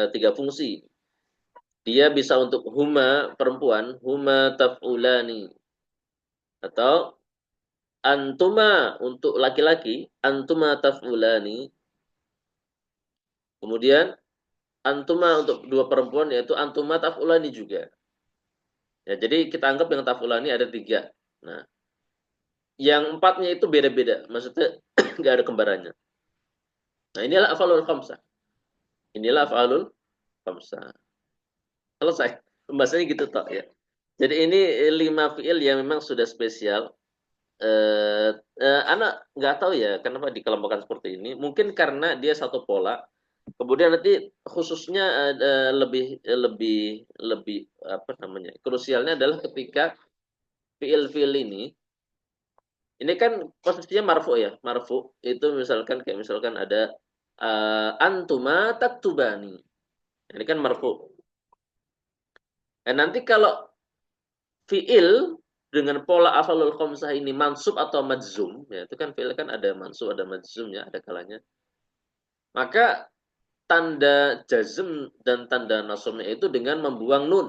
tiga fungsi. Dia bisa untuk huma perempuan, huma taf'ulani. Atau antuma untuk laki-laki, antuma taf'ulani. Kemudian antuma untuk dua perempuan yaitu antuma taf'ulani juga. Ya, jadi kita anggap yang taf'ulani ada 3. Nah, yang 4-nya itu beda-beda. Maksudnya nggak ada kembarannya. Nah, inilah af'alul khamsah. Inilah af'alul khamsah. Selesai. Pembahasannya gitu toh ya. Jadi ini 5 fi'il yang memang sudah spesial. Anak nggak tahu ya kenapa dikelompokkan seperti ini. Mungkin karena dia satu pola. Kemudian nanti khususnya lebih apa namanya? Krusialnya adalah ketika fiil-fiil ini kan posisinya marfu ya. Marfu itu misalkan kayak misalkan ada antuma taktubani. Ini kan marfu. Dan nanti kalau fiil dengan pola afalul khamsah ini mansub atau majzum, ya itu kan fiil kan ada mansub ada majzumnya, ada kalanya. Maka tanda jazm dan tanda nasabnya itu dengan membuang nun.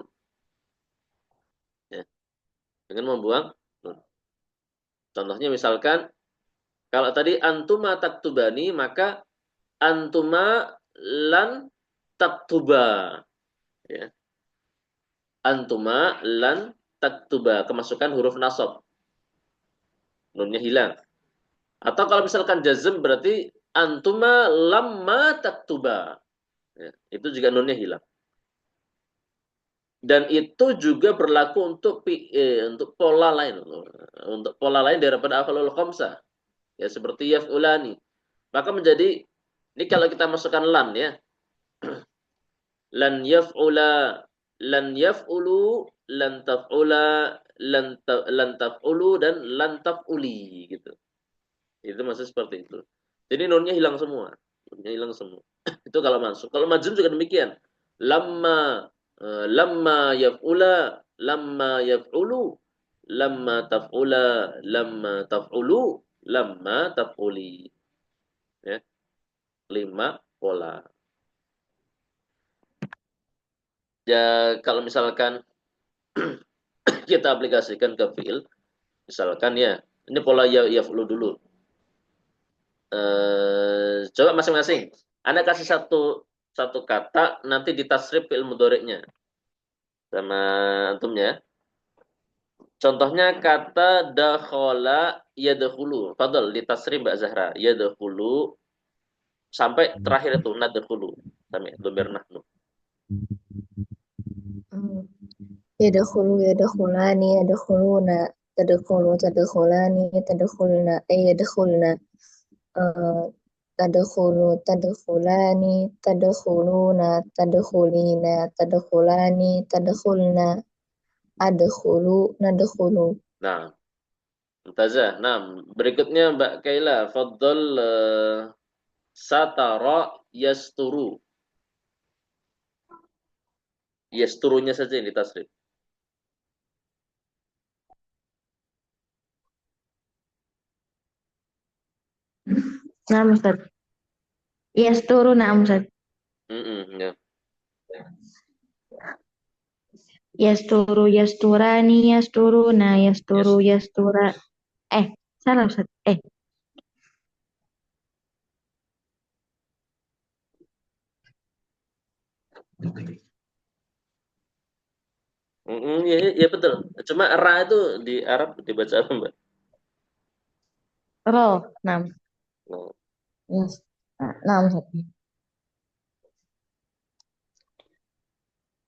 Ya, dengan membuang nun. Contohnya misalkan kalau tadi antuma taktubani maka antuma lan taktuba. Ya. Antuma lan taktuba, kemasukan huruf nasab. Nunnya hilang. Atau kalau misalkan jazm berarti antuma lamma taktuba. Ya, itu juga nunnya hilang. Dan itu juga berlaku untuk pola lain. Untuk pola lain daripada afalul khamsah. Ya seperti yaf'ulani. Maka menjadi ini kalau kita masukkan lan ya. lan yaf'ula, lan yaf'ulu, lan taf'ula, lan taf'ulu, dan lan taf'uli gitu. Itu maksud seperti itu. Jadi nunnya hilang semua. Nunnya hilang semua. Itu kalau masuk. Kalau majzum juga demikian. Lamma lamma yaf'ula, lamma yaf'ulu, lamma taf'ula, lamma taf'ulu, lamma taf'uli. Ya, 5 pola. Ya, kalau misalkan kita aplikasikan ke fiil, misalkan ya, ini pola yaf'ulu dulu. Coba masing-masing. Anda kasih satu kata, nanti ditasrif fi'il mudhari'nya sama antumnya. Contohnya kata dakhala yadkhulu. Fadal ditasrif Mbak Zahra. Yadkhulu sampai terakhir itu nadkhulu. Sampai dhamir nahnu. Yadkhulu yadkhulani yadkhuluna tadkhulu tadkhulani tadkhuluna yadkhulna tadkhulu tadkhulani tadkhuluna tadkhulina tadkhulani tadkhulna adkhulu nadkhulu. Nah, Mumtazah. Nah, berikutnya Mbak Kaila. Fadal satara yasturu. Yasturunya saja yang ditasrif. Nah, Ustaz. Yasturu na'am Ustaz. Ya. Yasturu yasturani yasturuna yasturu yastura. Salah Ustaz. Ya, ya betul. Cuma ra itu di Arab dibaca apa, Mbak? Ro, na'am. Oh. Yes. Na'am Ustaz.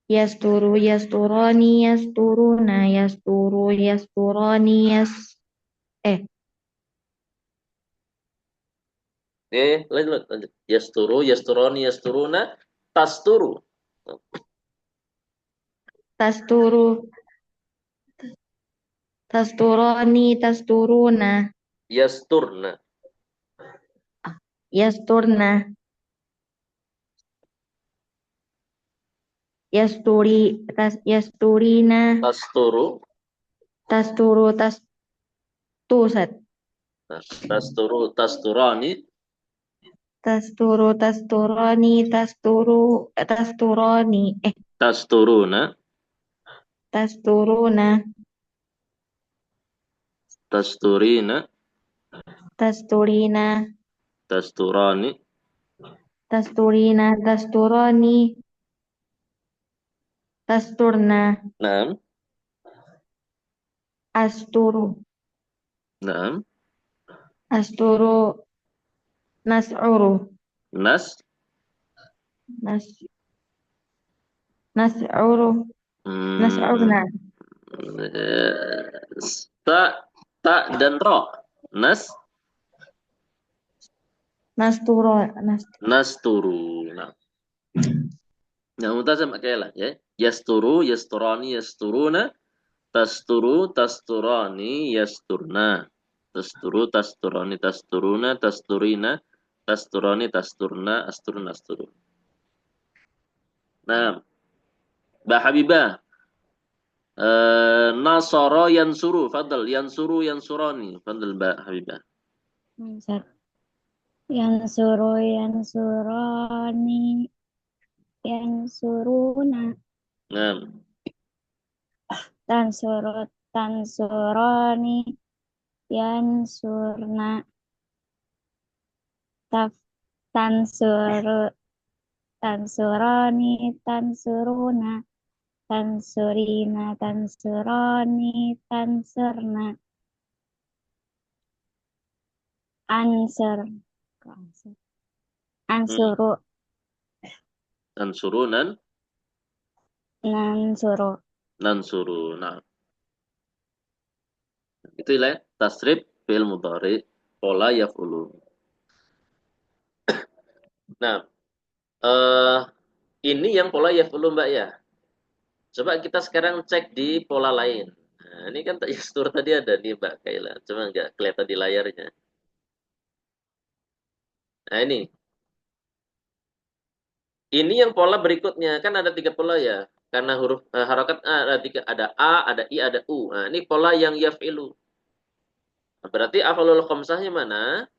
Yasturu yasturani yasturuna yasturu yasturani Lanjut, lanjut. Yasturu, yasturoni, yasturuna, tasturu. tasturu tasturani tasturuna Yasturna. yasturna yasturina Tasturu. tasturu tastusat Nah, tasturu, tasturani. tasturani tasturani Tasturuna. tasturuna Tasturina. tasturina Tasturani. tasturani tasturna Naam. asturu Naam. asturu nas'uru Nas. nas nas'uru Hmm, nas'urna ta, ta dan ro. Nas. nasturo Nasturu. Nah, yang mutazam lah ya. Yasturu, yasturani, yasturuna. Tasturu, tasturani, yasturna. Tasturu, tasturani, tasturuna, tasturina, tasturani, tasturna, asturna, asturu. Nah, Mbak Habibah. Nasoro yansuru, fadal. Yansuru, yansurani. Fadal Mbak Habibah. Ustaz. Yang suroni, yang suruna, Nah, tan suroni, yang surna, taf, tan suru, tan suroni, tan suruna, tan surina, tan suroni, tan surna, ansur, ansuru, ansurunan, nansuru. nansuru. Nah, itulah tasrif fi'il mudhari pola yaf'ulu. Nah, Ini yang pola yaf'ulu Mbak ya. Coba kita sekarang cek di pola lain. Nah, ini kan yastur tadi ada nih Mbak Kaila. Cuma nggak kelihatan di layarnya. Nah ini. Ini yang pola berikutnya. Kan ada 3 pola ya. Karena huruf harokat A ada 3. Ada A, ada I, ada U. Nah ini pola yang yaf'ilu. Nah, berarti af'alul khamsahnya mana?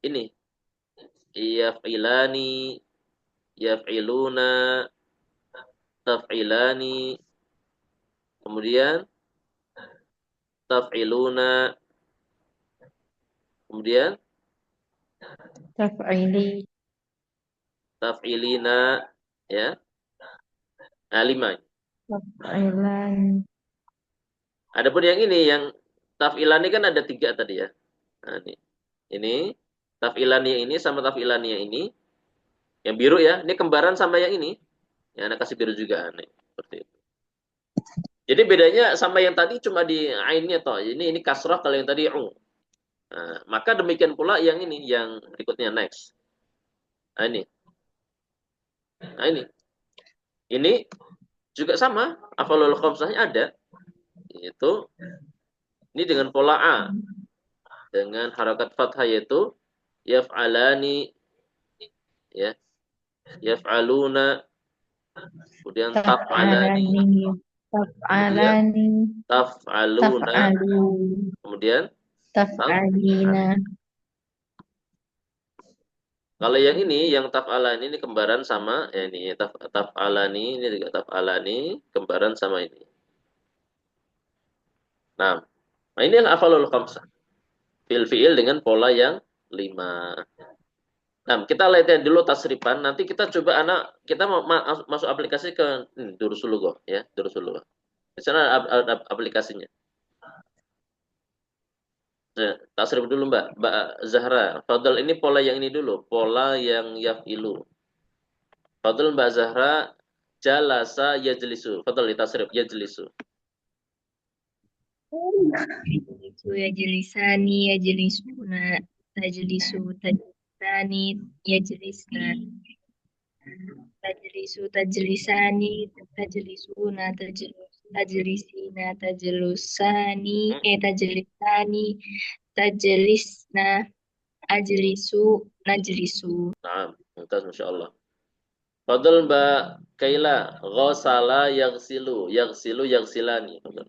Ini. Yaf'ilani, yaf'iluna, taf'ilani, kemudian taf'iluna, kemudian Taf'ili. taf'ilina, ya. Nah, 5. Taf'ilan. Adapun yang ini, yang taf'ilani kan ada 3 tadi ya. Nah, ini taf'ilani yang ini sama taf'ilani yang ini. Yang biru ya, ini kembaran sama yang ini. Ya, anak kasih biru juga nih. Seperti itu. Jadi bedanya sama yang tadi cuma di ainnya toh. Ini kasrah, kalau yang tadi Nah, maka demikian pula yang ini, yang berikutnya next. Nah, ini. Nah, ini. Ini juga sama, afalul khamsahnya ada. Itu ini dengan pola A, dengan harakat fathah, yaitu yaf'alani, ya, yaf'aluna, kemudian taf'alani, Taf'alani. kemudian Taf'alani. taf'aluna, Taf'alu. kemudian Taf'alina. kalau yang ini, yang taf'alani ini kembaran sama ya ini taf'alani, ini juga taf'alani kembaran sama ini. Nah, ini adalah afalul khamsah. Fi'il dengan pola yang 5. Nah, kita lihat dulu tasrifan. Nanti kita coba kita mau masuk aplikasi ke Durusul ya, Durusul. Di sana ada aplikasinya. Nah, tasrif dulu Mbak Zahra. Fadl ini pola yang ini dulu, pola yang yaf'ilu. Fadl Mbak Zahra, jalasa yajlisu. Fadl tasrif yajlisu. Yajlisu yajlisani yajlisuna tajlisu tajlisani yajlisna tajlisu tajlisani tajlisuna tajlisina tajlusani tajlisani tajlisna ajlisu najlisu. Nah, mumtaz Masya Allah. Fadl Mbak Kaila, ghasala yaghsilu, yaghsilu yaghsilani. Fadl.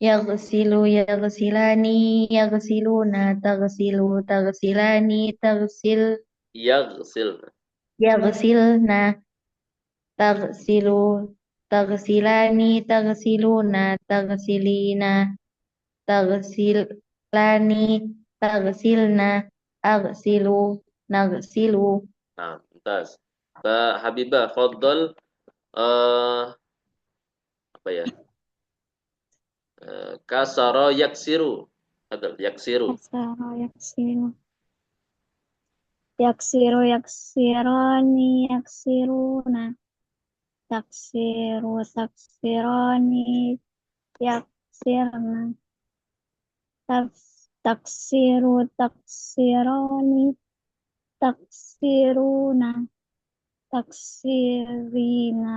Yaghsilu yaghsilani yaghsiluna taghsilu taghsilani taghsil Yaghsil. yaghsilna taghsilu taghsilani taghsiluna taghsilina taghsilani taghsilna aghsilu naghsilu. Nah, mumtaz. Mbak Habibah, Fadl eh apa ya? Kasara yaksiru. Fadl yaksiru. Kasara yaksiru. Yaksiru yaksironi yaksiruna. Taksiru taksironi yaksirna. Taksiru taksironi taksiruna. Taksirina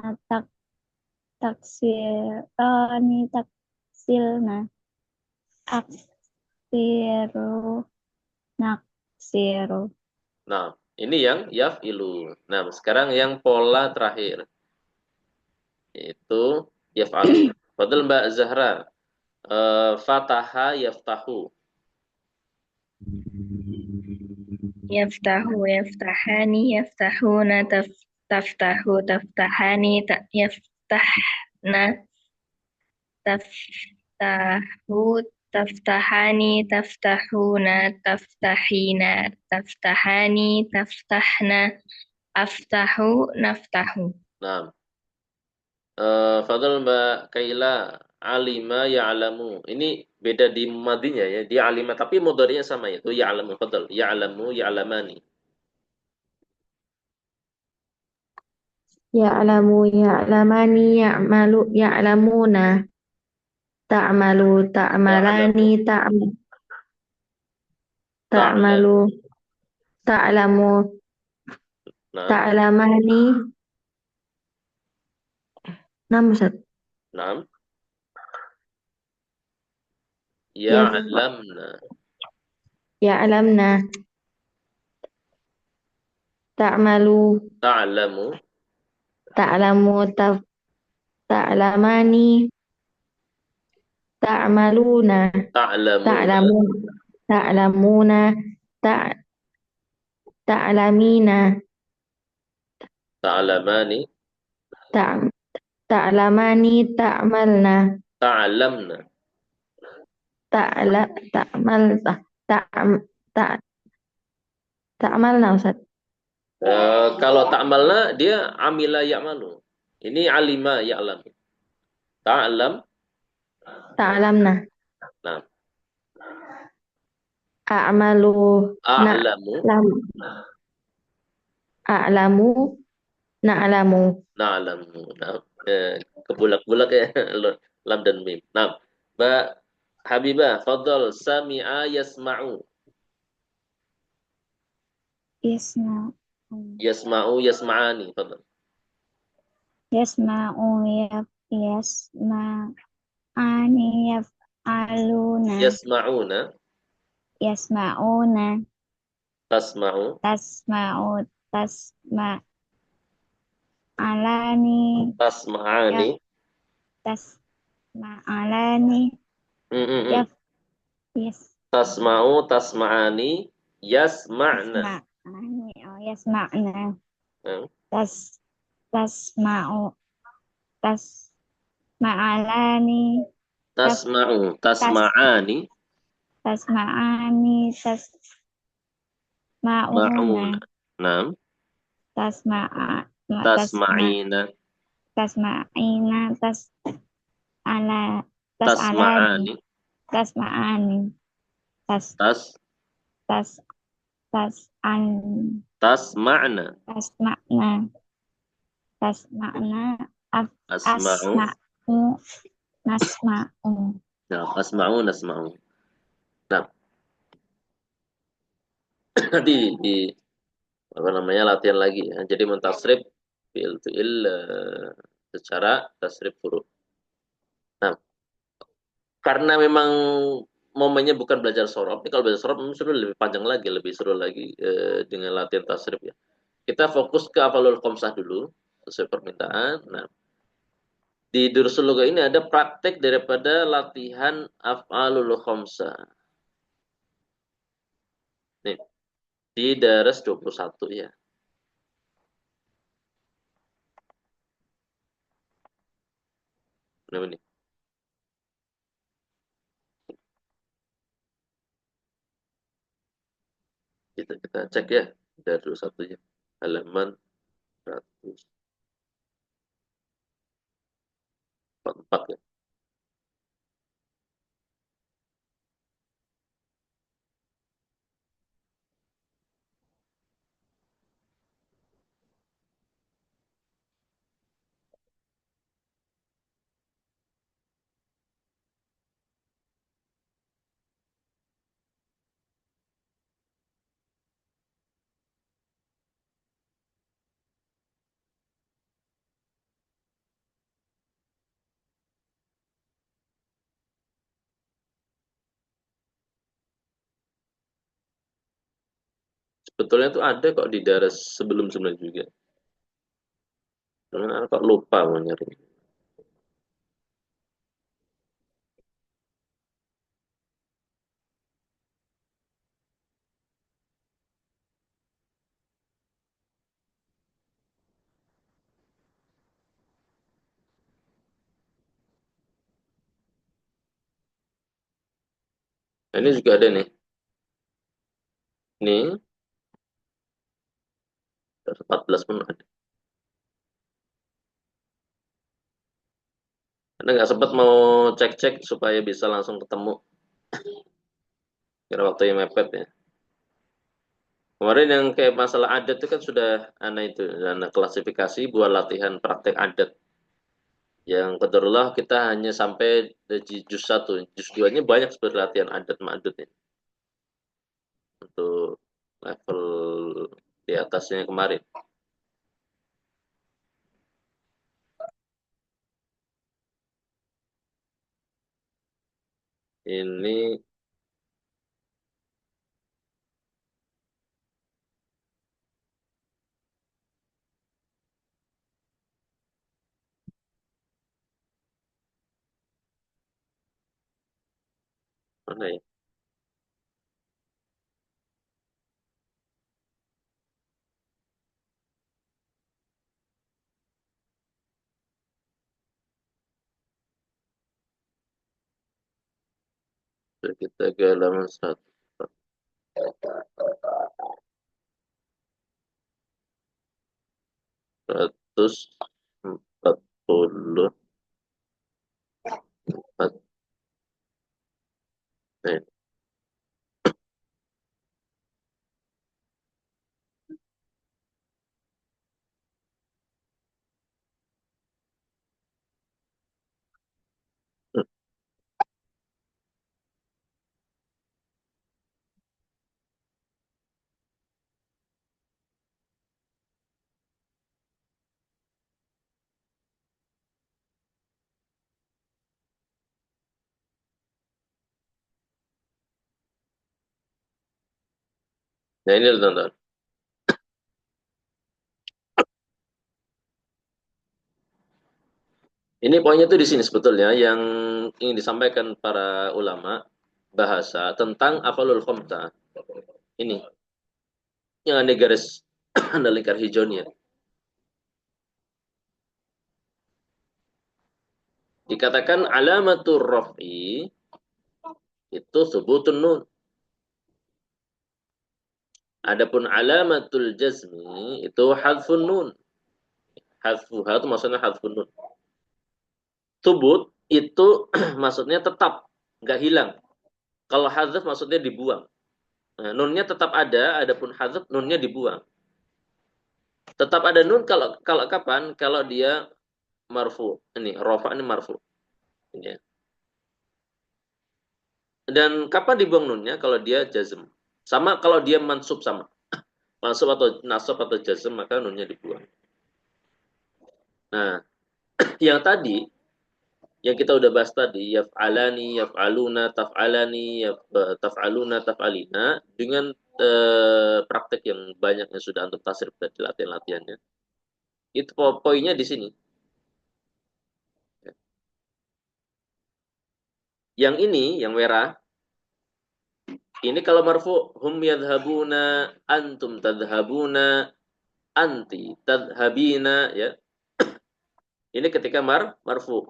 taksirani taksilna. Aksiru naksiru. Nah, ini yang yaf'ilu. Nah, sekarang yang pola terakhir. Itu yaf'alu. Fadl Mbak Zahra. Fataha yaftahu. Yaftahu yaftahani yaftahuna taftahu taftahani yaftahna taftahu taftahani taftahuna taftahina taftahani taftahna aftahu naftahu. Nah, Fadl Mbak Kaila, alima ya'lamu. Ini beda di madinya ya. Dia alima tapi mudhari'nya sama, yaitu ya'lamu. Fadl ya'lamu ya'lamani. Ya'lamu ya'lamani ya'malu ya'lamuna ta'malu, ta'malani, ta'lam. ta'malu, ta'lamu, Naam. ta'lamani. Naam, Ustaz. Naam. Yes. Ya'lamna. Ya'lamna, ta'malu, Ta'lamu. ta'lamu, ta'lamani, ta'maluna, Ta'lamuna. ta'lamun, ta'lamuna, ta- ta'lamina, Ta'lamani. ta- ta'lamani, ta'malna, Ta'lamna. ta'mal, ta- ta'malna, Ustaz. Kalau ta'malna dia amila ya'malu. Ini alima ya'lam. Ta'lam. Ta'lamna, Nah, a'malu, a'lamu. na'lam, a'lamu, na'lamu. Na'lamu. Nah, kebulak-bulak ya lam dan mim. Nah, Mbak Habibah, fadhal sami'a yasma'u. Yasma'u. Yasma'u yasma'ani. Fadhal. Yasma'u yasma'ani yaf'aluna. Yasma'una. Yasma'una. Tasma'u. Tasma'u. Tasma'alani. Tasma'ani. Tasma'alani. Yaf. Yes. Tasma'u tasma'ani yasma'na. Yasma'ani. Oh, yasma'na. Hmm. Tasma'u. Tasma'alani. Tasma'u tasma'ani Tasma'ani. Tasma'una. ma'una. Naam. Tasma'ina. Tasma'ina. Tas'alani. Tasma'ani. Tasma'ani. Tas Tas tas tas'an tasma'na. tasma'na. Tasma'na. Asma'u. Asma'u. Nasma'u. Nah, asma'u nasma'u. Nah, nanti di apa namanya latihan lagi ya. Jadi mentasrif fi'il secara tasrif huruf. Nah, karena memang momennya bukan belajar sorof. Ini kalau belajar sorof memang seru lebih panjang lagi, lebih seru lagi dengan latihan tasrif ya. Kita fokus ke afalul khamsah dulu sesuai permintaan. Nah, di Durusul Lugah ini ada praktek daripada latihan afalul khamsah. Nih, di daras 21 ya. Ini. Kita cek ya dari 21 ya. Halaman 144 ya. Sebetulnya itu ada kok di daras sebelum-sebelumnya juga. Cuman kok lupa mau nyari. Nah, ini juga ada nih. Ini 14 pun ada. Anda nggak sempat mau cek-cek supaya bisa langsung ketemu. Kira waktu yang mepet ya. Kemarin yang kayak masalah adat itu kan sudah anak itu, anak klasifikasi buat latihan praktek adat. Yang qadarullah kita hanya sampai di juz 1. Juz 2-nya banyak seperti latihan adat ma'adudnya. Untuk level di atasnya kemarin. Ini mana ya? Kita ke halaman 144. Nah ini teman-teman. Ini poinnya tuh di sini sebetulnya yang ingin disampaikan para ulama bahasa tentang afalul khamsa. Ini yang ada garis ada lingkar hijaunya. Dikatakan alamatur raf'i itu subutun nun. Adapun alamatul jazmi itu hadfun nun. Hadfuha itu maksudnya hadfun nun. Subut itu maksudnya tetap, nggak hilang. Kalau hadzaf maksudnya dibuang. Nah, nunnya tetap ada, adapun hadzaf nunnya dibuang. Tetap ada nun kalau kalau kapan? Kalau dia marfu. Ini rafa ini marfu. Ini ya. Dan kapan dibuang nunnya? Kalau dia jazm. Sama kalau dia mansub sama. Mansub atau nasab atau jazm maka nunnya dibuang. Nah, yang tadi yang kita udah bahas tadi yaf'alani, yaf'aluna, taf'alani, taf'aluna, taf'alina dengan praktek yang banyak yang sudah antum tasrif di latihan-latihannya. Itu poinnya di sini. Yang ini, yang merah, ini kalau marfu hum yadhhabuna, antum tadhhabuna, anti tadhhabina ya. Ini ketika marfu.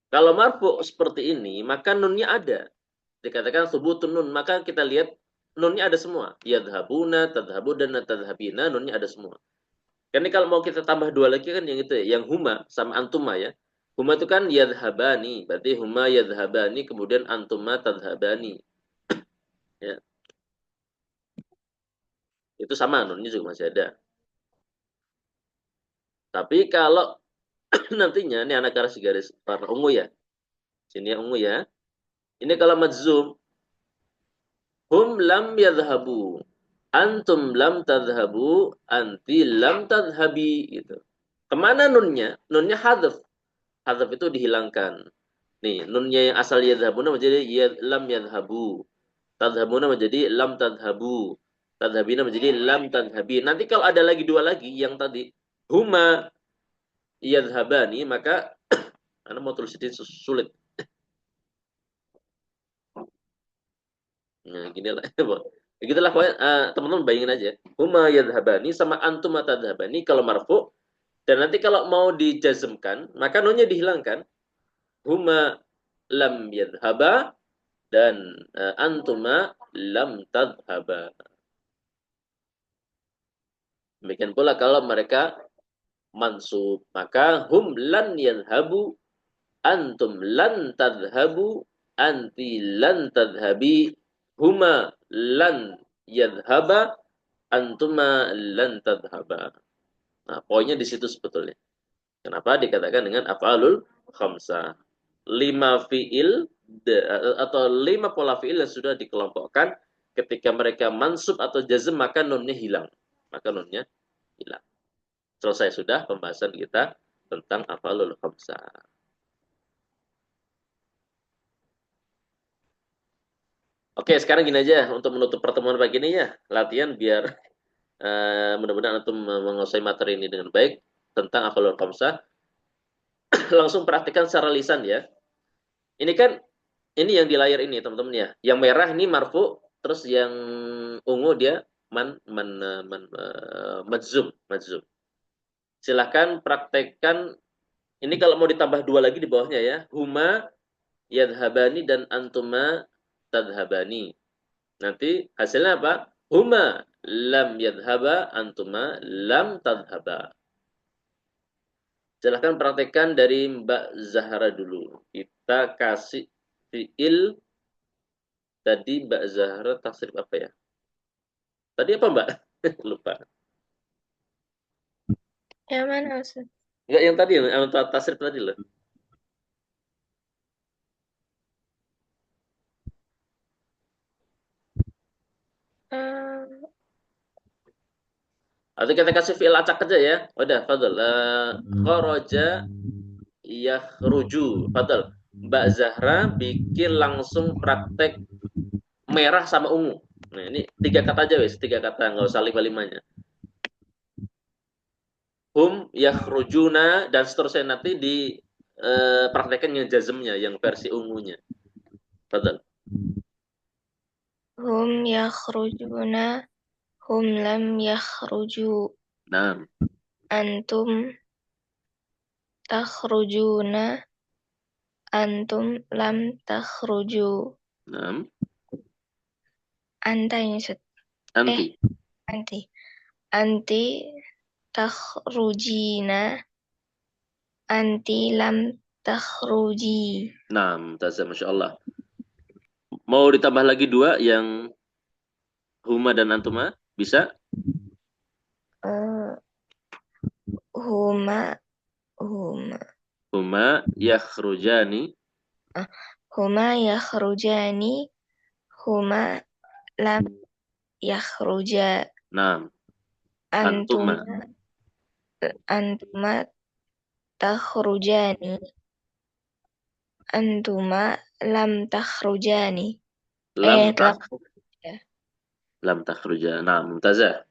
Kalau marfu seperti ini, maka nunnya ada. Dikatakan subutun nun, maka kita lihat nunnya ada semua. Yadhhabuna, tadhhabuna, tadhhabina, nunnya ada semua. Karena kalau mau kita tambah dua lagi kan yang itu ya, yang huma sama antuma ya. Huma itu kan yadhhabani, berarti huma yadhhabani, kemudian antuma tadhhabani. Ya. Itu sama, nunnya juga masih ada. Tapi kalau nantinya, ini anak garis warna ungu ya. Sini yang ungu ya. Ini kalau majzum, hum lam yadhhabu. Antum lam tadhhabu, anti lam tadhhabi. Gitu. Kemana nunnya? Nunnya hadaf. Hadaf itu dihilangkan. Nih, nunnya yang asal yadhhabuna menjadi lam yadhhabu. Tadhhabuna menjadi lam tadhhabu. Tadhhabina menjadi lam tadhhabi. Nanti kalau ada lagi dua lagi yang tadi huma yadhhabani, maka Anda mau tulis ini sulit. Nah, gini lah. Begitulah teman-teman bayangin aja. Huma yadhhabani sama antum tadhhabani kalau marfu, dan nanti kalau mau dijazmkan, maka nunnya dihilangkan. Huma lam yadhhaba dan antuma lam tadhhaba. Demikian pula kalau mereka mansub, maka hum lan yadhhabu, antum lan tadhhabu, anti lan tadhhabi, huma lan yadhhaba, antuma lan tadhhaba. Nah, poinnya di situ sebetulnya. Kenapa dikatakan dengan af'alul khamsah? 5 fiil atau 5 pola fiil yang sudah dikelompokkan ketika mereka mansub atau jazm maka nunnya hilang. Maka nunnya hilang. Selesai sudah pembahasan kita tentang af'alul khamsah. Oke, sekarang gini aja untuk menutup pertemuan pagi ini ya, latihan biar mudah-mudahan antum menguasai materi ini dengan baik tentang af'alul khamsah. Langsung praktikkan secara lisan ya. Ini kan ini yang di layar ini teman-teman ya. Yang merah ini marfu, terus yang ungu dia madzum, madzum. Silahkan praktekkan ini kalau mau ditambah dua lagi di bawahnya ya. Huma yadhabani dan antuma tadhabani. Nanti hasilnya apa? Huma lam yadhaba antuma lam tadhaba. Silahkan praktekkan dari Mbak Zahra dulu. Kita kasih fiil tadi Mbak Zahra tasrif apa ya? Tadi apa Mbak? Lupa. Yang mana, Ustaz? Enggak yang tadi, yang tasrif tadi loh. Eh, Atau kita kasih fiil acak aja ya. Udah, fadl. Kharaja yakhruju. Fadl. Mbak Zahra bikin langsung praktek merah sama ungu. Nah, ini 3 kata aja wes, 3 kata, nggak usah lima-limanya. Hum yakhrujuna dan seterusnya nanti di praktekkan yang jazmnya, yang versi ungunya. Fadl. hum yakhrujuna, hum lam yakhruju, Nah, antum takhrujuna, antum lam takhruju. nah, Anta ini, Ustaz. anti. Anti. Anti takhrujina, anti lam takhruji. Nah, mutazah, Masya Allah. Mau ditambah lagi 2 yang huma dan antuma? Bisa? Eh, huma huma Huma yakhrujani. huma yakhrujani, huma lam yakhruja. Nah, Antuma antuma. antuma takhrujani, antuma lam takhrujani. Lam Lam tak lam takhruja. Nah, mumtazah.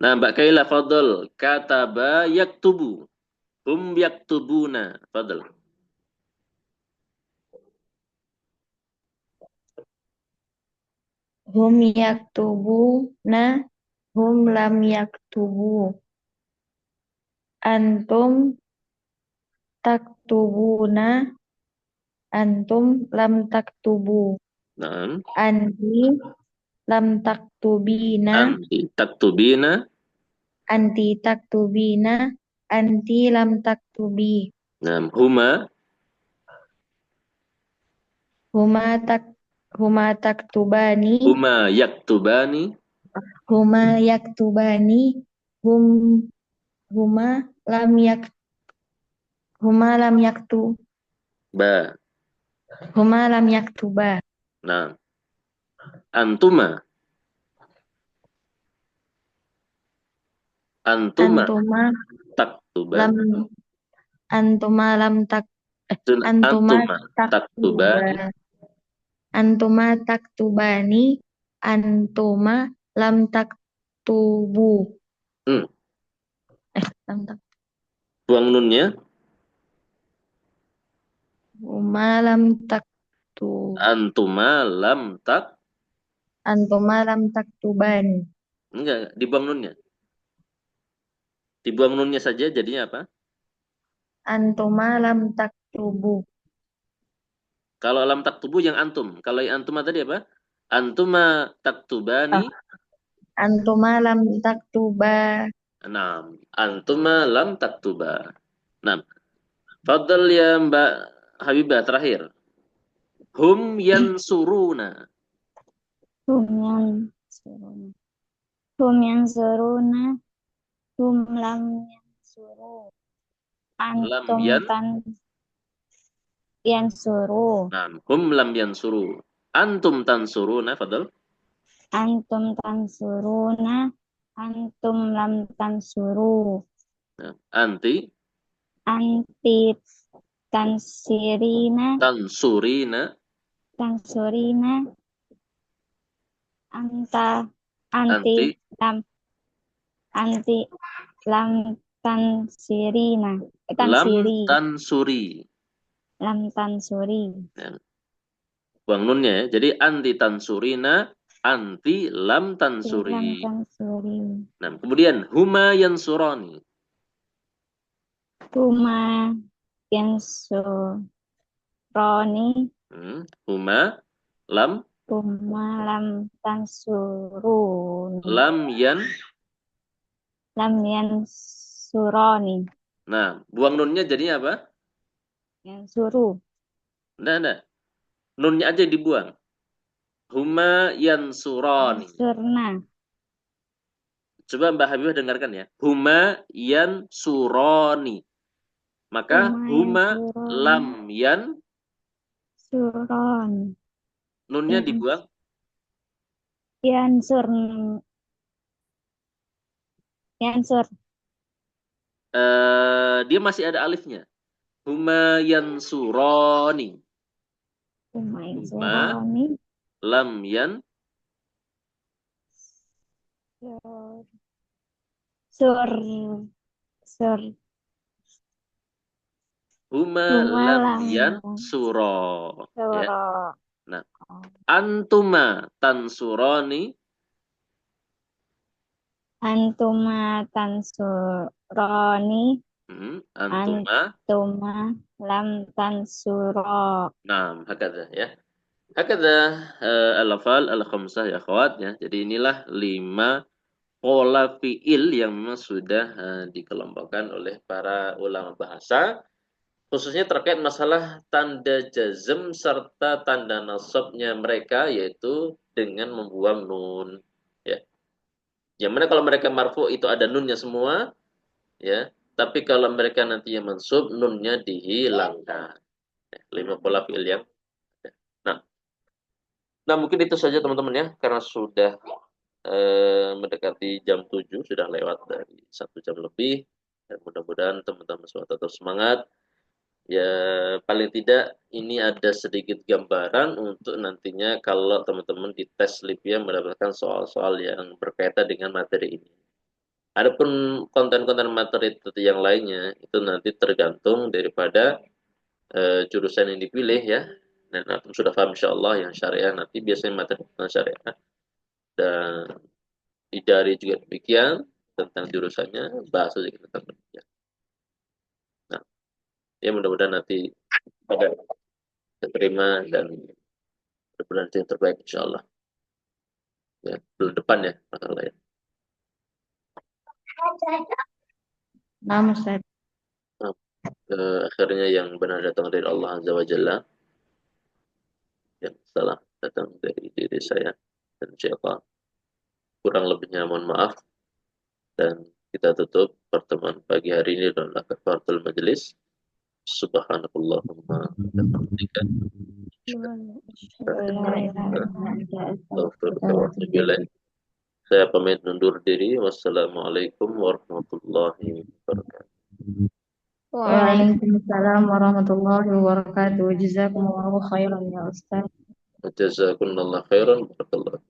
Nah, Mbak Kaila, fadl. Kataba yaktubu. Hum yaktubuna. Fadl. Hum yaktubuna, hum lam yaktubu. Antum taktubuna, antum lam taktubu. Nah, Anti lam taktubina, anti taktubina. anti taktubina, anti lam taktubi. Nah, huma. Huma tak huma taktubani, Huma yaktubani. huma yaktubani, hum huma lam yak huma lam yaktu Ba. huma lam yaktuba. Nah, antuma. Antuma Antuma taktuba. lam antuma lam tak antuma Antuma taktuba. taktubani. Antuma taktubani, antuma lam taktubu. Hmm. Lam tak Buang nunnya. huma lam taktu Antuma lam tak. antuma lam taktubani. Enggak, dibuang nunnya. Dibuang nunnya saja jadinya apa? Antuma lam taktubu. Kalau lam taktubu yang antum. Kalau yang antuma tadi apa? Antuma taktubani. Ah, antuma lam taktuba. Nah, antuma lam taktuba. Nah, fadl ya Mbak Habibah terakhir. Hum yansuruna. Hum yang suruna. Hum yang suruna. Hum lam yang suru. Antum yan. yansuru. Nah, hum lam yansuru. Antum tansuruna, fadal. Antum tansuruna. Antum lam tansuru. Nah, anti Anti tansurina. tansurina. Anta Anti lam anti lam tansirina. lam Tansiri. tansuri. Lam tansuri. Ya, buang nunnya ya. Jadi anti tansurina, anti lam Lam tansuri. tansuri. Nah, kemudian huma yansurani. Huma yansuroni. Huma lam Huma lam tansuruni. lam yan. Lam yansuroni. Nah, buang nunnya jadinya apa? Yansuru. Nah. Nunnya aja dibuang. Huma yansurani. Yansurna. Coba Mbak Habibah dengarkan ya. Huma yansurani. Maka huma lam yan. Suron. Nunnya dibuang. Yansur. Dia masih ada alifnya. Huma yansurani. Huma Huma yansuroni. lam yan. Sur. Huma Huma lam lam yan suro. Ya. suro. Nah, antuma tansurani. Antuma tansuroni. Antuma. Antuma lam tansuro. Nah, hakadha ya. Hakadha al-afal al-khamsah ya akhwat ya. Jadi inilah 5 pola fiil yang memang sudah dikelompokkan oleh para ulama bahasa, khususnya terkait masalah tanda jazm serta tanda nasabnya mereka, yaitu dengan membuang nun. Ya. Yang mana kalau mereka marfu itu ada nunnya semua, ya. Tapi kalau mereka nantinya mansub, nunnya dihilangkan. 5 pola fiil yang. Nah, mungkin itu saja teman-teman ya, karena sudah mendekati jam 7, sudah lewat dari 1 jam lebih. Dan mudah-mudahan teman-teman semua tetap semangat. Ya, paling tidak ini ada sedikit gambaran untuk nantinya kalau teman-teman di tes Libya mendapatkan soal-soal yang berkaitan dengan materi ini. Adapun konten-konten materi yang lainnya, itu nanti tergantung daripada jurusan yang dipilih ya. Dan antum sudah paham insya Allah yang syariah nanti biasanya materi syariah. Dan idari juga demikian, tentang jurusannya, bahasa juga tentang demikian. Nah, ya mudah-mudahan nanti pada terima dan mudah-mudahan yang terbaik insya Allah. Ya, bulan depan ya, masalah ya. Nah, Ustaz. Nah, akhirnya yang benar datang dari Allah Azza wa Jalla, yang salah datang dari diri saya dan syaitan. Kurang lebihnya mohon maaf, dan kita tutup pertemuan pagi hari ini dengan kafaratul majelis. Subhanakallahumma wa bihamdika saya pamit undur diri. Wassalamualaikum warahmatullahi wabarakatuh. Waalaikumsalam warahmatullahi wabarakatuh. Jazakumullahu khairan ya Ustaz. Jazakumullah khairan. Barakallahu.